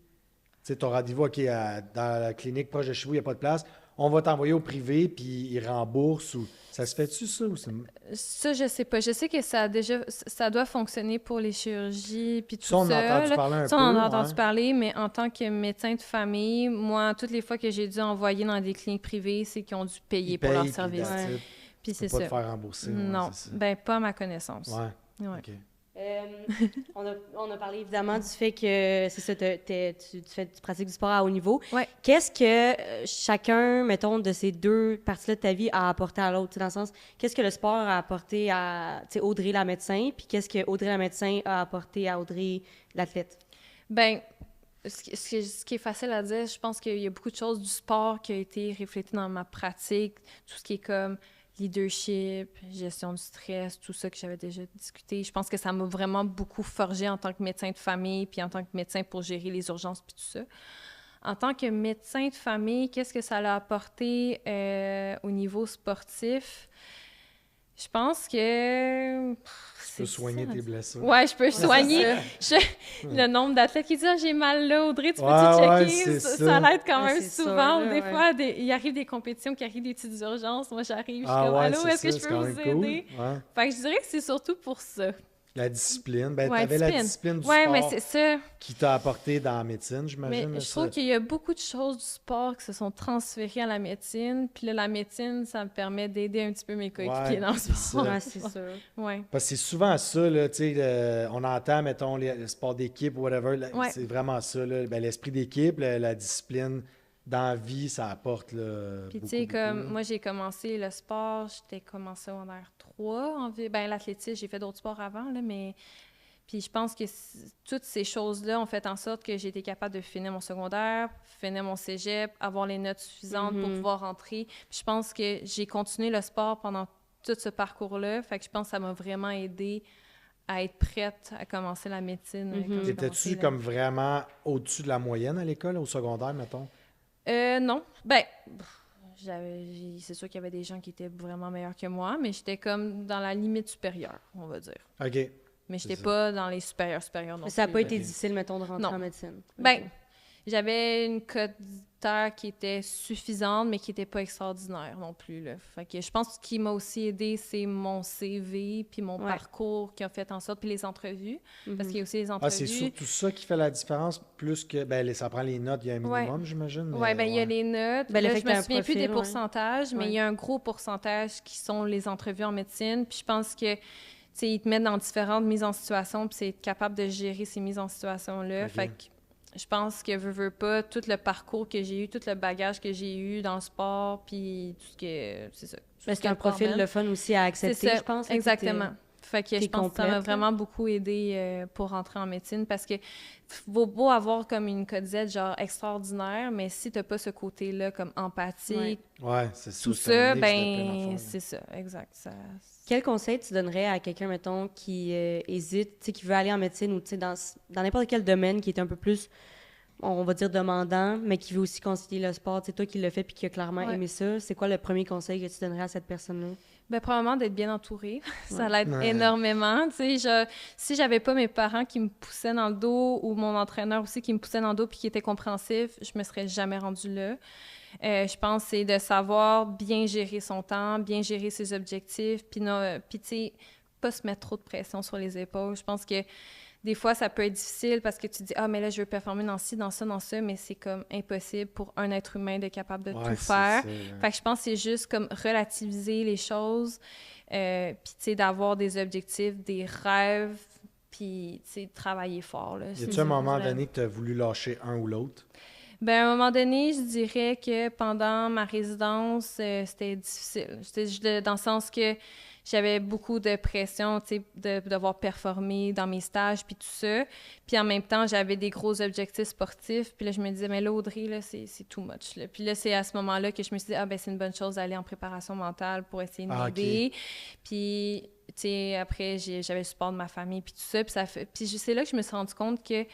ton rendez-vous, OK, dans la clinique proche de chez vous, il n'y a pas de place, on va t'envoyer au privé, puis ils remboursent ou... Ça se fait-tu, ça? Ou
ça, je sais pas. Je sais que ça doit fonctionner pour les chirurgies, puis tout ça.
On a entendu parler un peu.
On en a entendu parler, mais en tant que médecin de famille, moi, toutes les fois que j'ai dû envoyer dans des cliniques privées, c'est qu'ils ont dû payer pour leur service. Puis c'est ça.
Pas te faire rembourser.
Non, pas à ma connaissance.
Ouais. OK.
On a parlé évidemment du fait que c'est ça, tu pratiques du sport à haut niveau.
Ouais.
Qu'est-ce que chacun, mettons, de ces deux parties-là de ta vie a apporté à l'autre? Dans le sens, qu'est-ce que le sport a apporté à Audrey la médecin, puis qu'est-ce que Audrey la médecin a apporté à Audrey l'athlète?
Bien, ce qui est facile à dire, je pense qu'il y a beaucoup de choses du sport qui a été reflété dans ma pratique, tout ce qui est comme leadership, gestion du stress, tout ça que j'avais déjà discuté. Je pense que ça m'a vraiment beaucoup forgé en tant que médecin de famille, puis en tant que médecin pour gérer les urgences, puis tout ça. En tant que médecin de famille, qu'est-ce que ça l'a apporté au niveau sportif? Je pense que...
Tu peux soigner tes blessures.
Ouais, je peux soigner. Le nombre d'athlètes qui disent « j'ai mal là, Audrey, tu peux-tu checker? » Ça l'aide quand même souvent. Sûr, des fois, il arrive des compétitions, qui arrivent des petites urgences. Moi, j'arrive, je suis comme « Allô, est-ce que je peux vous aider? » Fait que je dirais que c'est surtout pour ça.
La discipline. Ben, t'avais la discipline du sport
mais c'est ça.
Qui t'a apporté dans la médecine, j'imagine.
Mais je trouve qu'il y a beaucoup de choses du sport qui se sont transférées à la médecine. Puis là, la médecine, ça me permet d'aider un petit peu mes coéquipiers dans le sport.
Ouais, c'est ça.
Ouais.
Parce que c'est souvent ça, là, tu sais, on entend, mettons, le sport d'équipe ou whatever. C'est vraiment ça, là. Ben, l'esprit d'équipe, la discipline dans la vie, ça apporte, là,
puis tu sais, comme moi, j'ai commencé le sport, j'étais comme en secondaire 3. Ben, l'athlétisme, j'ai fait d'autres sports avant, là, mais... Puis je pense que toutes ces choses-là ont fait en sorte que j'ai été capable de finir mon secondaire, finir mon cégep, avoir les notes suffisantes pour pouvoir rentrer. Puis je pense que j'ai continué le sport pendant tout ce parcours-là. Fait que je pense que ça m'a vraiment aidé à être prête à commencer la médecine.
Étais-tu comme vraiment au-dessus de la moyenne à l'école, au secondaire, mettons?
Non. Ben, c'est sûr qu'il y avait des gens qui étaient vraiment meilleurs que moi, mais j'étais comme dans la limite supérieure, on va dire.
OK.
Mais j'étais pas dans les supérieurs non plus.
Ça n'a pas été difficile, mettons, de rentrer en médecine?
Ben, j'avais une cote qui était suffisante, mais qui n'était pas extraordinaire non plus, là. Fait que je pense que ce qui m'a aussi aidé, c'est mon CV, puis mon parcours qui a fait en sorte, puis les entrevues, parce qu'il y a aussi les entrevues.
C'est surtout ça qui fait la différence, plus que, ben, ça prend les notes, il y a un minimum, j'imagine.
Oui, ben il y a les notes. Ben, là, je me souviens plus des pourcentages, mais il y a un gros pourcentage qui sont les entrevues en médecine, puis je pense que ils te mettent dans différentes mises en situation, puis c'est être capable de gérer ces mises en situation-là. Fait que je pense que veux pas, tout le parcours que j'ai eu, tout le bagage que j'ai eu dans le sport, puis tout ce que... C'est ça.
C'est un profil le fun aussi à accepter, je pense.
Exactement. Fait que je pense que ça m'a vraiment beaucoup aidé pour rentrer en médecine, parce que vaut beau avoir comme une codizette genre extraordinaire, mais si t'as pas ce côté-là comme empathique, tout ça, ben c'est ça, exact.
Quel conseil tu donnerais à quelqu'un, mettons, qui hésite, qui veut aller en médecine ou dans n'importe quel domaine qui est un peu plus, on va dire, demandant, mais qui veut aussi concilier le sport? Tu sais, toi qui l'as fait puis qui a clairement aimé ça, c'est quoi le premier conseil que tu donnerais à cette personne-là?
Bien, probablement d'être bien entourée. Ça l'aide énormément. Tu sais, si j'avais pas mes parents qui me poussaient dans le dos ou mon entraîneur aussi qui me poussait dans le dos puis qui était compréhensif, je me serais jamais rendue là. Je pense que c'est de savoir bien gérer son temps, bien gérer ses objectifs, puis tu sais, pas se mettre trop de pression sur les épaules. Je pense que des fois, ça peut être difficile parce que tu dis « Ah, mais là, je veux performer dans ci, dans ça », mais c'est comme impossible pour un être humain d'être capable de tout faire. Fait que je pense que c'est juste comme relativiser les choses, puis tu sais, d'avoir des objectifs, des rêves, puis tu sais, travailler fort. Là.
Y a-tu un moment donné que tu as voulu lâcher un ou l'autre?
Ben, à un moment donné, je dirais que pendant ma résidence, c'était difficile. Dans le sens que j'avais beaucoup de pression, tu sais, de devoir performer dans mes stages, puis tout ça. Puis en même temps, j'avais des gros objectifs sportifs. Puis là, je me disais, mais là, Audrey, là, c'est too much. Là. Puis là, c'est à ce moment-là que je me suis dit, ben c'est une bonne chose d'aller en préparation mentale pour essayer de m'aider. Okay. Puis, tu sais, après, j'avais le support de ma famille, puis tout ça. Puis c'est là que je me suis rendu compte que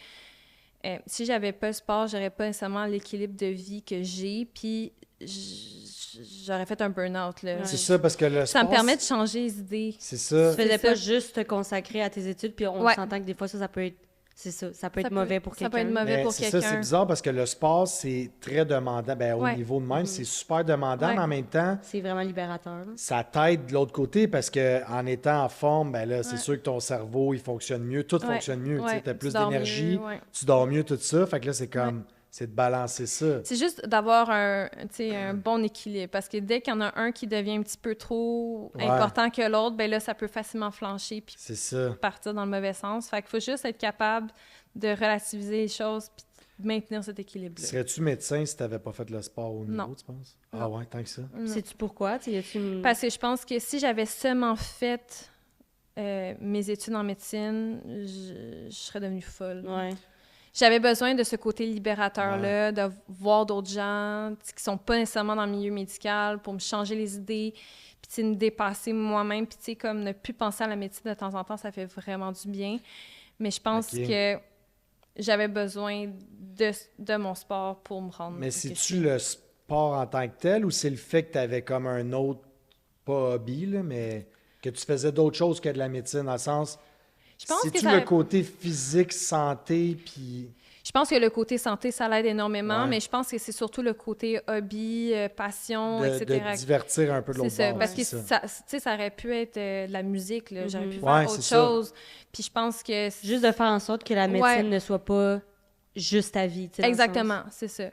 si j'avais pas le sport, j'aurais pas nécessairement l'équilibre de vie que j'ai. Puis je j'aurais fait un burn-out, là.
C'est ça, parce que le
Ça me
sport,
permet de changer les idées.
c'est ça.
Tu faisais
C'est
pas
ça.
juste te consacrer à tes études, puis on s'entend que des fois, ça peut être... C'est ça, ça peut être mauvais pour quelqu'un.
Ça peut être mauvais
Mais
pour
c'est
quelqu'un.
ça, c'est bizarre parce que le sport, c'est très demandant. Ben, au
Ouais.
niveau de même, c'est super demandant,
Ouais.
mais en même temps,
C'est vraiment libérateur. Là.
ça t'aide de l'autre côté parce que en étant en forme, ben là, c'est
Ouais.
sûr que ton cerveau, il fonctionne mieux, tout
Ouais.
fonctionne mieux.
Ouais.
Tu as
Tu
plus
dors
d'énergie,
mieux, ouais.
tu dors mieux, tout ça. Fait que là, c'est comme, c'est de balancer ça.
C'est juste d'avoir un bon équilibre. Parce que dès qu'il y en a un qui devient un petit peu trop
Ouais.
important que l'autre, ben là, ça peut facilement flancher puis
C'est ça.
partir dans le mauvais sens. Fait qu'il faut juste être capable de relativiser les choses puis de maintenir cet équilibre-là.
Serais-tu médecin si tu n'avais pas fait le sport au niveau,
Non.
tu penses?
Non.
Ah ouais, tant que ça.
Non.
Sais-tu pourquoi? Y a-tu une...
Parce que je pense que si j'avais seulement fait mes études en médecine, je serais devenue folle.
Ouais.
J'avais besoin de ce côté libérateur-là, de voir d'autres gens qui sont pas nécessairement dans le milieu médical pour me changer les idées, puis me dépasser moi-même, puis comme ne plus penser à la médecine de temps en temps, ça fait vraiment du bien. Mais je pense
Ok.
que j'avais besoin de mon sport pour me rendre.
Mais
où que je
c'est-tu
suis.
le sport en tant que tel ou c'est le fait que tu avais comme un autre, pas hobby, là, mais que tu faisais d'autres choses que de la médecine, dans le sens,
Je pense que
c'est-tu
ça-
le côté physique, santé, puis...
Je pense que le côté santé, ça l'aide énormément,
Ouais.
mais je pense que c'est surtout le côté hobby, passion,
de
etc.
divertir un peu de
C'est
l'autre
ça,
bord.
parce que
c'est
ça aurait pu être de la musique, là. J'aurais pu
Mhm.
faire
Ouais,
autre
c'est ça.
chose. Puis je pense que...
Juste de faire en sorte que la médecine
Ouais.
ne soit pas juste ta vie. tu sais, dans le
Exactement, c'est ça.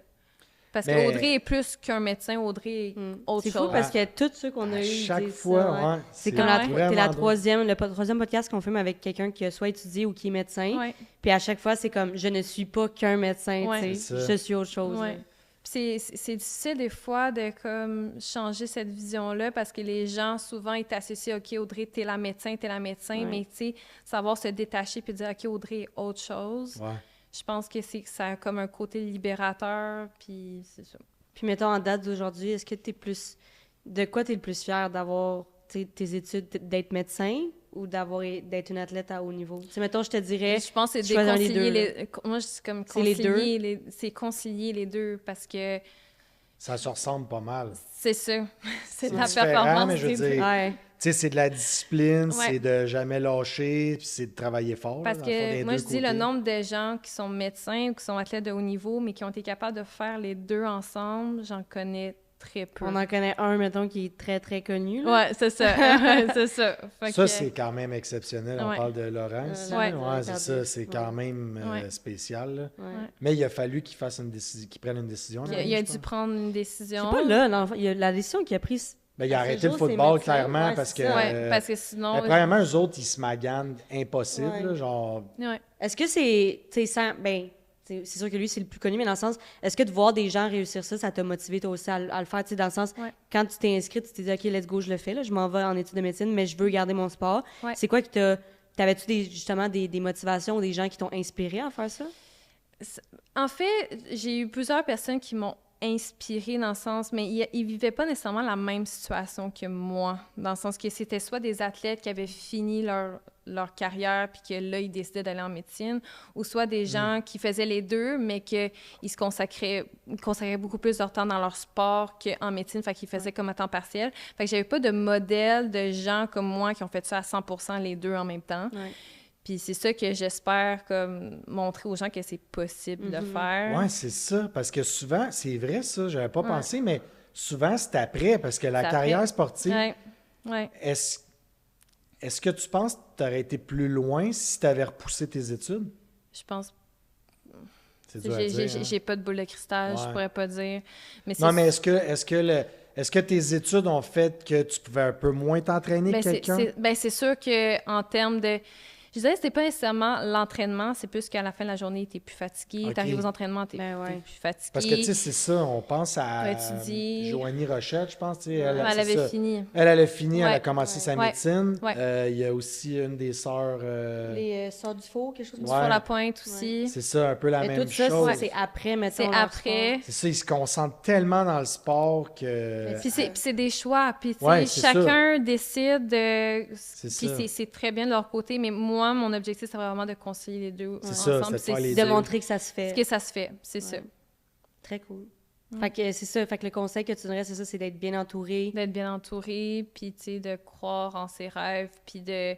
Parce
Mais-
qu'Audrey est plus qu'un médecin, Audrey est
sens.
autre
C'est
chose.
fou parce que tous ceux qu'on a
À
eu
chaque
disent ça,
fois,
ouais.
ouais.
C'est comme
Ah ouais?
t'es la
vraiment
troisième, le troisième podcast qu'on filme avec quelqu'un qui a soit étudié ou qui est médecin.
Ouais.
Puis à chaque fois, c'est comme, je ne suis pas qu'un médecin,
Ouais.
tu
C'est
sais.
ça.
Je suis autre chose.
Ouais.
là.
Puis c'est difficile des fois de comme changer cette vision-là parce que les gens souvent ils t'associent OK Audrey t'es la médecin,
Ouais.
mais tu sais savoir se détacher puis dire OK Audrey est autre chose.
Ouais.
Je pense que ça a comme un côté libérateur puis c'est ça.
Puis mettons en date d'aujourd'hui, est-ce que t'es plus... De quoi t'es le plus fier d'avoir tes études, d'être médecin ou d'être une athlète à haut niveau? Tu sais, mettons, je te dirais...
Je pense que c'est
choisir les
concilier
deux,
les moi c'est comme
C'est les deux?
c'est concilier les deux parce que
Ça se ressemble pas mal.
c'est ça. c'est de la
différent,
performance.
mais je veux
des deux.
dire,
Ouais.
Tu sais, c'est de la discipline,
Ouais.
c'est de jamais lâcher, puis c'est de travailler fort.
Parce
là, dans le fond,
que
des
moi,
deux
je dis le
côtés.
nombre de gens qui sont médecins ou qui sont athlètes de haut niveau, mais qui ont été capables de faire les deux ensemble, j'en connais très peu.
On en connaît un, mettons, qui est très, très connu. là.
Ouais, c'est ça. c'est ça. Fait
Ça,
que-
c'est quand même exceptionnel. On
Ouais.
parle de Laurence.
Ouais.
Ouais, c'est ça. C'est
Ouais.
quand même
Ouais.
spécial. là.
Ouais.
Mais il a fallu qu'il fasse une décision, qu'il prenne une décision. là,
Il a
je
dû
pense.
prendre une
C'est
décision.
pas là, dans le fond. Il y a la décision qu'il a prise.
Ben, il a
À ce
arrêté le
jour, c'est
football,
médecin.
clairement,
Ouais,
parce
c'est
que...
ça.
Ouais, parce que sinon...
premièrement, eux autres, ils se maganent impossible.
Ouais.
là, genre,
Ouais.
Est-ce que c'est... Tu sais, ben... C'est sûr que lui, c'est le plus connu, mais dans le sens, est-ce que de voir des gens réussir ça t'a motivé toi aussi à le faire? Tu sais, dans le sens,
Ouais.
quand tu t'es inscrite, tu t'es dit, OK, let's go, je le fais, là, je m'en vais en études de médecine, mais je veux garder mon sport.
Ouais.
C'est quoi que t'avais-tu justement des motivations ou des gens qui t'ont inspiré à faire ça?
En fait, j'ai eu plusieurs personnes qui m'ont inspirée dans le sens, mais ils vivaient pas nécessairement la même situation que moi, dans le sens que c'était soit des athlètes qui avaient fini leur carrière puis que là, ils décidaient d'aller en médecine, ou soit des gens qui faisaient les deux, mais qu'ils se consacraient beaucoup plus de leur temps dans leur sport qu'en médecine, fait qu'ils faisaient comme à temps partiel. Fait que j'avais pas de modèle de gens comme moi qui ont fait ça à 100% les deux en même temps.
Ouais.
Puis c'est ça que j'espère comme montrer aux gens que c'est possible de faire.
ouais, c'est ça. Parce que souvent, c'est vrai, ça, j'avais pas
Ouais.
pensé, mais souvent, c'est après, parce que la
C'est
carrière
après.
sportive,
Ouais.
est-ce que tu penses que tu aurais été plus loin si tu avais repoussé tes études?
Je pense.
C'est dur à dire, hein?
J'ai pas de boule de cristal, je
Ouais.
pourrais pas dire. Mais
Non, mais est-ce que tes études ont fait que tu pouvais un peu moins t'entraîner que quelqu'un?
c'est sûr qu'en termes de. Je disais, c'était pas nécessairement l'entraînement, c'est plus qu'à la fin de la journée, t'es plus fatigué.
Ok.
T'arrives aux entraînements, t'es
Ben ouais.
plus fatigué.
Parce que, tu sais, c'est ça, on pense à
Ouais, tu dis-
Joanie Rochette, je pense, tu sais,
elle
c'est
avait
ça.
fini.
Elle a fini, elle a
Ouais.
commencé sa
Ouais.
médecine.
Ouais.
Il y a aussi une des sœurs...
Les sorts du four, quelque chose comme
Ouais.
Sur la pointe aussi.
C'est ça, un peu la
ça?
même
Et tout ça,
chose.
c'est après, mettons,
C'est
leur
après.
sport.
C'est ça, ils se concentrent tellement dans le sport que...
Puis c'est des choix. Puis tu sais,
Ouais, c'est
chacun décide.
C'est
Puis
ça.
c'est très bien de leur côté. Mais moi, mon objectif, c'est vraiment de concilier les deux
C'est ça,
ensemble.
c'est de faire
Puis
les
De
deux.
montrer que ça se fait.
ce que ça se fait. C'est ça.
Très cool. Fait que c'est ça. Fait que le conseil que tu donnerais, c'est ça, c'est d'être bien entouré.
D'être bien entouré, puis, tu sais, de croire en ses rêves, puis de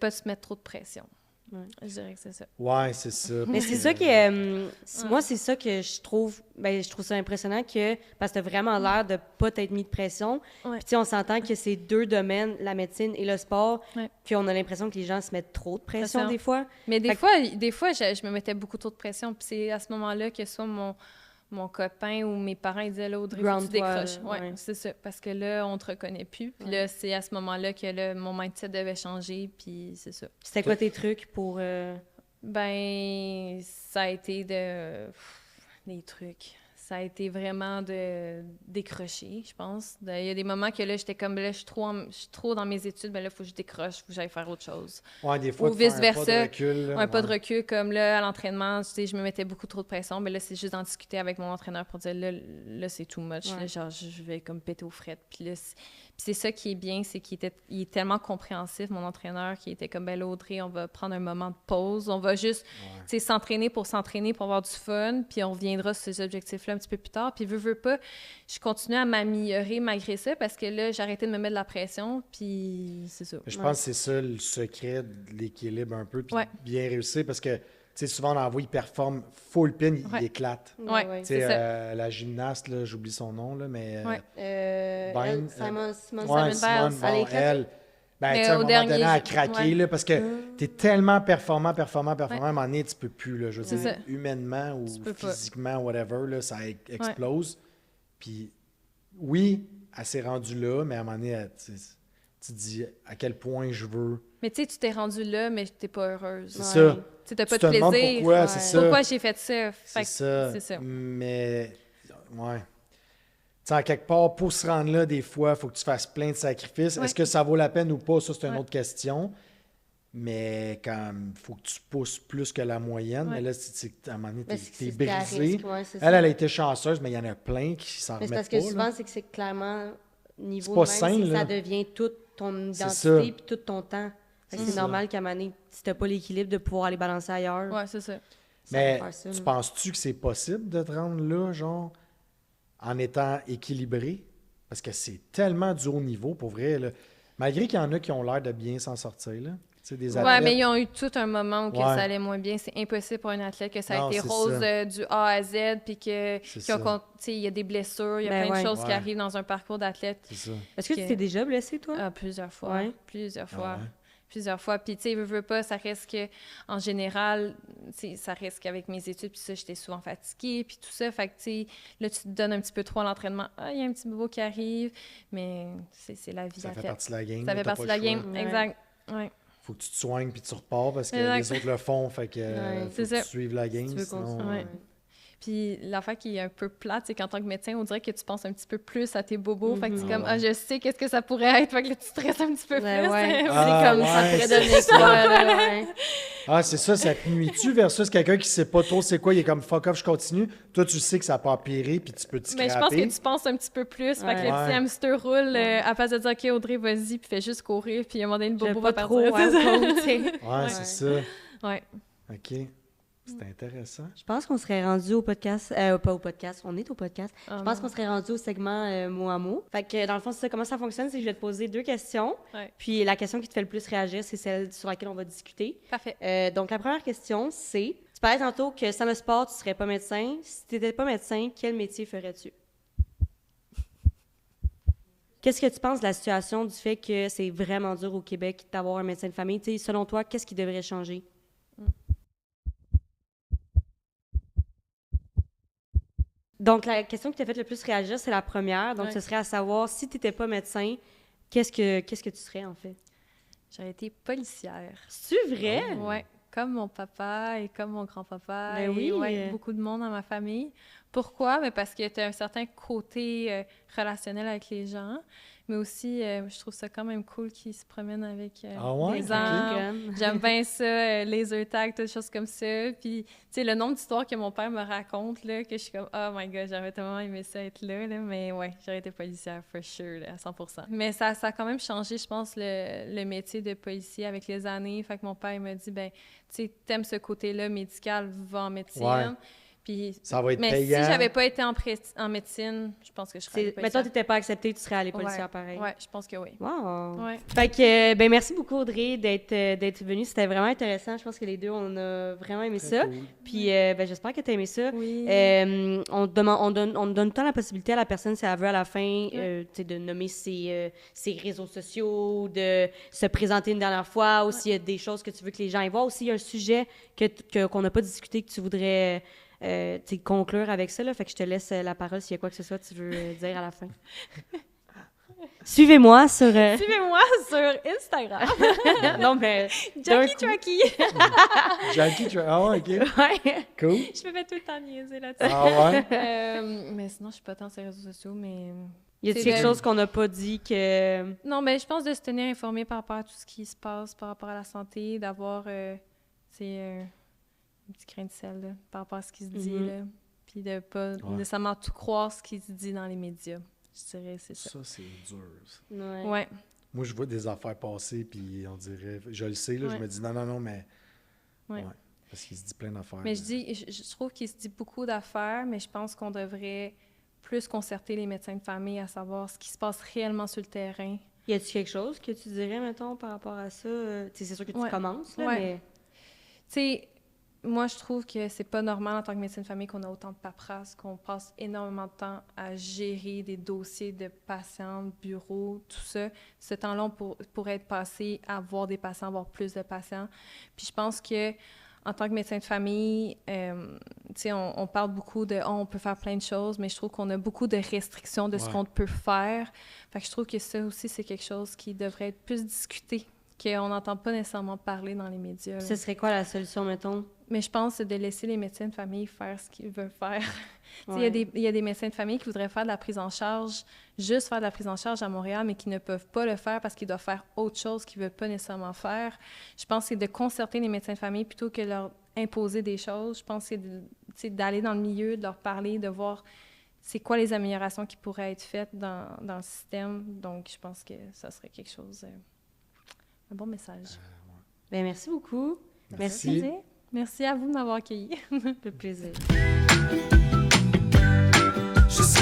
pas se mettre trop de pression. Ouais. Je dirais que c'est ça.
Ouais, c'est ça.
Mais c'est ça que... moi, c'est ça que je trouve... je trouve ça impressionnant que... Parce que t'as vraiment l'air de pas t'être mis de pression.
Ouais.
Puis, tu sais, on s'entend que c'est 2 domaines, la médecine et le sport, qu'on a l'impression que les gens se mettent trop de pression des fois.
Mais des fois, je me mettais beaucoup trop de pression. Puis c'est à ce moment-là que soit mon copain ou mes parents, ils disaient, là, Audrey, faut que tu décroches. Ouais, c'est ça. Parce que là, on te reconnaît plus. Puis là, c'est à ce moment-là que là, mon mindset devait changer. Puis c'est ça.
C'était quoi tes trucs pour...
Ben, ça a été des trucs. Ça a été vraiment de décrocher, je pense. Il y a des moments que là, j'étais comme, là, je suis trop dans mes études, ben là, il faut que je décroche, il faut que j'aille faire autre chose.
Ouais, des fois,
ou vice-versa.
Un pas de recul. Là,
un pas de recul, comme là, à l'entraînement, tu sais, je me mettais beaucoup trop de pression, mais là, c'est juste d'en discuter avec mon entraîneur pour dire, là c'est too much, là, genre, je vais comme péter aux frettes. Puis là, c'est ça qui est bien, c'est qu'il est tellement compréhensif, mon entraîneur, qui était comme, ben là, Audrey, on va prendre un moment de pause, on va juste, tu sais, s'entraîner pour avoir du fun, puis on reviendra sur ces objectifs-là un petit peu plus tard. Puis veux pas, je continue à m'améliorer malgré ça, parce que là, j'ai arrêté de me mettre de la pression, puis c'est ça.
Je pense que c'est ça le secret de l'équilibre un peu, puis bien réussir, parce que, tu sais, souvent, on en voit, il performe full pin, il éclate.
Ouais,
c'est ça. La gymnaste, là, j'oublie son nom, là, mais...
Simone
Biles, elle... Ben, tu sais, à un moment donné, elle a craqué, là, parce que t'es tellement performant, à un moment donné, tu peux plus, là, je veux dire, humainement ou physiquement, whatever, là, ça explose. Puis, oui, elle s'est rendue là, mais à un moment donné, tu te dis à quel point je veux...
Mais tu sais, tu t'es rendue là, mais t'es pas heureuse.
C'est ça.
Tu t'as pas de plaisir.
Pourquoi, c'est ça.
Pourquoi j'ai fait ça?
C'est ça.
C'est ça.
Mais, ouais. Tu sais, en quelque part, pour se rendre là, des fois, il faut que tu fasses plein de sacrifices. Est-ce que ça vaut la peine ou pas? Ça, c'est une autre question. Mais quand il faut que tu pousses plus que la moyenne, mais là, à un moment donné, t'es brisé. Elle a été chanceuse, mais il y en a plein qui s'en remettent pas.
Mais c'est parce que souvent, c'est que c'est clairement niveau
de même,
ça devient toute ton identité et tout ton temps. C'est normal qu'à un moment donné, si t'as pas l'équilibre de pouvoir aller balancer ailleurs.
Ouais, c'est ça.
Mais tu penses-tu que c'est possible de te rendre là, genre, en étant équilibré? Parce que c'est tellement du haut niveau, pour vrai, là. Malgré qu'il y en a qui ont l'air de bien s'en sortir, là. Des athlètes...
Ouais, mais ils ont eu tout un moment où ça allait moins bien. C'est impossible pour un athlète que ça a été rose du A à Z, puis qu'il y a des blessures, il y a plein de choses qui arrivent dans un parcours d'athlète.
Est-ce que tu t'es déjà blessé, toi?
Ah, plusieurs fois. Ouais. Plusieurs fois. Puis, tu sais, veux pas, ça reste que, en général, ça reste qu'avec mes études, puis ça, j'étais souvent fatiguée, puis tout ça. Fait que, tu sais, là, tu te donnes un petit peu trop à l'entraînement. Ah, il y a un petit bobo qui arrive, mais c'est la vie.
Ça fait partie de la game.
Ça fait partie de la game, exact. Ouais.
Faut que tu te soignes puis tu repars parce que les autres le font, fait que faut que tu suives la game.
Puis l'affaire qui est un peu plate, c'est qu'en tant que médecin, on dirait que tu penses un petit peu plus à tes bobos. Fait que c'est comme, je sais qu'est-ce que ça pourrait être. Fait que là, tu stresses un petit peu plus.
C'est comme, ça pourrait donner quoi.
Ah, c'est ça, ça te nuit-tu versus quelqu'un qui sait pas trop c'est quoi, il est comme fuck off, je continue. Toi, tu sais que ça peut empirer puis tu peux te scraper.
Mais je pense que tu penses un petit peu plus. Fait que le petit hamster roule à place de dire, OK, Audrey, vas-y, puis fais juste courir, puis à un moment donné, le bobo va partir.
Ouais, c'est ça.
Ouais.
OK. C'est intéressant.
Je pense qu'on serait rendu au podcast, pas au podcast, on est au podcast. Je pense qu'on serait rendu au segment mot à mot. Fait que dans le fond, c'est ça, comment ça fonctionne, c'est que je vais te poser 2 questions. Puis la question qui te fait le plus réagir, c'est celle sur laquelle on va discuter.
Parfait.
Donc la première question, c'est, tu parlais tantôt que sans le sport, tu serais pas médecin. Si tu n'étais pas médecin, quel métier ferais-tu? Qu'est-ce que tu penses de la situation du fait que c'est vraiment dur au Québec d'avoir un médecin de famille? Tu sais, selon toi, qu'est-ce qui devrait changer? Donc, la question qui t'a fait le plus réagir, c'est la première. Donc, ce serait à savoir, si tu n'étais pas médecin, qu'est-ce que tu serais, en fait?
J'aurais été policière.
C'est vrai?
Oui, comme mon papa et comme mon grand-papa.
Ben oui.
Beaucoup de monde dans ma famille. Pourquoi? Mais parce que tu as un certain côté relationnel avec les gens. Mais aussi, je trouve ça quand même cool qu'ils se promènent avec des armes. J'aime bien ça, laser tag, toutes choses comme ça. Puis, tu sais, le nombre d'histoires que mon père me raconte, là, que je suis comme, oh my God, j'aurais tellement aimé ça être là. Mais ouais, j'aurais été policière, for sure, là, à 100%. Mais ça a quand même changé, je pense, le métier de policier avec les années. Fait que mon père, il m'a dit, ben, tu sais, t'aimes ce côté-là médical, va en médecine. Ouais. Puis,
ça va être
mais
payant.
si j'avais pas été en médecine, je pense que je serais allée
Mais toi, tu n'étais pas acceptée, tu serais allée policière pareil.
Oui, je pense que oui.
Wow!
Ouais.
Fait que, ben merci beaucoup, Audrey, d'être venue. C'était vraiment intéressant. Je pense que les deux, on a vraiment aimé ça.
Cool.
Puis, ben, j'espère que tu as aimé ça.
Oui.
On donne tant la possibilité à la personne, si elle veut, à la fin, de nommer ses réseaux sociaux, de se présenter une dernière fois, ou s'il y a des choses que tu veux que les gens aillent voir, ou s'il y a un sujet qu'on n'a pas discuté, que tu voudrais conclure avec ça. Là. Fait que je te laisse la parole s'il y a quoi que ce soit que tu veux dire à la fin. Suivez-moi sur...
Suivez-moi sur Instagram.
Non, mais...
Jackie Tracky.
Jackie Tracky. Ah ouais, OK.
Ouais.
Cool.
Je me fais tout le temps niaiser là-dessus.
Ah ouais?
Mais sinon, je suis pas tant sur les réseaux sociaux, mais...
Y a-t-il quelque chose qu'on n'a pas dit que...
Non, mais je pense de se tenir informé par rapport à tout ce qui se passe, par rapport à la santé, d'avoir, un petit grain de sel, là, par rapport à ce qui se dit, là. Puis de pas nécessairement tout croire ce qui se dit dans les médias. Je dirais, c'est ça.
Ça, c'est dur.
Ouais.
Moi, je vois des affaires passer, puis on dirait... Je le sais, là, je me dis non, mais...
Ouais.
Parce qu'il se dit plein d'affaires.
Mais je trouve qu'il se dit beaucoup d'affaires, mais je pense qu'on devrait plus concerter les médecins de famille à savoir ce qui se passe réellement sur le terrain.
Y a-t-il quelque chose que tu dirais, mettons, par rapport à ça? C'est sûr que tu commences, là, mais...
Tu sais, moi, je trouve que c'est pas normal en tant que médecin de famille qu'on a autant de paperasse, qu'on passe énormément de temps à gérer des dossiers de patients, de bureaux, tout ça. Ce temps-là, on pourrait être passé à voir des patients, avoir plus de patients. Puis je pense que en tant que médecin de famille, tu sais, on parle beaucoup de on peut faire plein de choses, mais je trouve qu'on a beaucoup de restrictions de ce qu'on peut faire. Fait que je trouve que ça aussi, c'est quelque chose qui devrait être plus discuté, qu'on n'entend pas nécessairement parler dans les médias.
Ce serait quoi la solution, mettons?
Mais je pense que c'est de laisser les médecins de famille faire ce qu'ils veulent faire. Il y a des médecins de famille qui voudraient faire de la prise en charge, juste faire de la prise en charge à Montréal, mais qui ne peuvent pas le faire parce qu'ils doivent faire autre chose qu'ils ne veulent pas nécessairement faire. Je pense que c'est de concerter les médecins de famille plutôt que leur imposer des choses. Je pense que c'est d'aller dans le milieu, de leur parler, de voir c'est quoi les améliorations qui pourraient être faites dans le système. Donc, je pense que ça serait quelque chose, un bon message.
Bien, merci beaucoup.
Merci.
Merci à vous de m'avoir accueilli.
Ça fait plaisir.
Je sais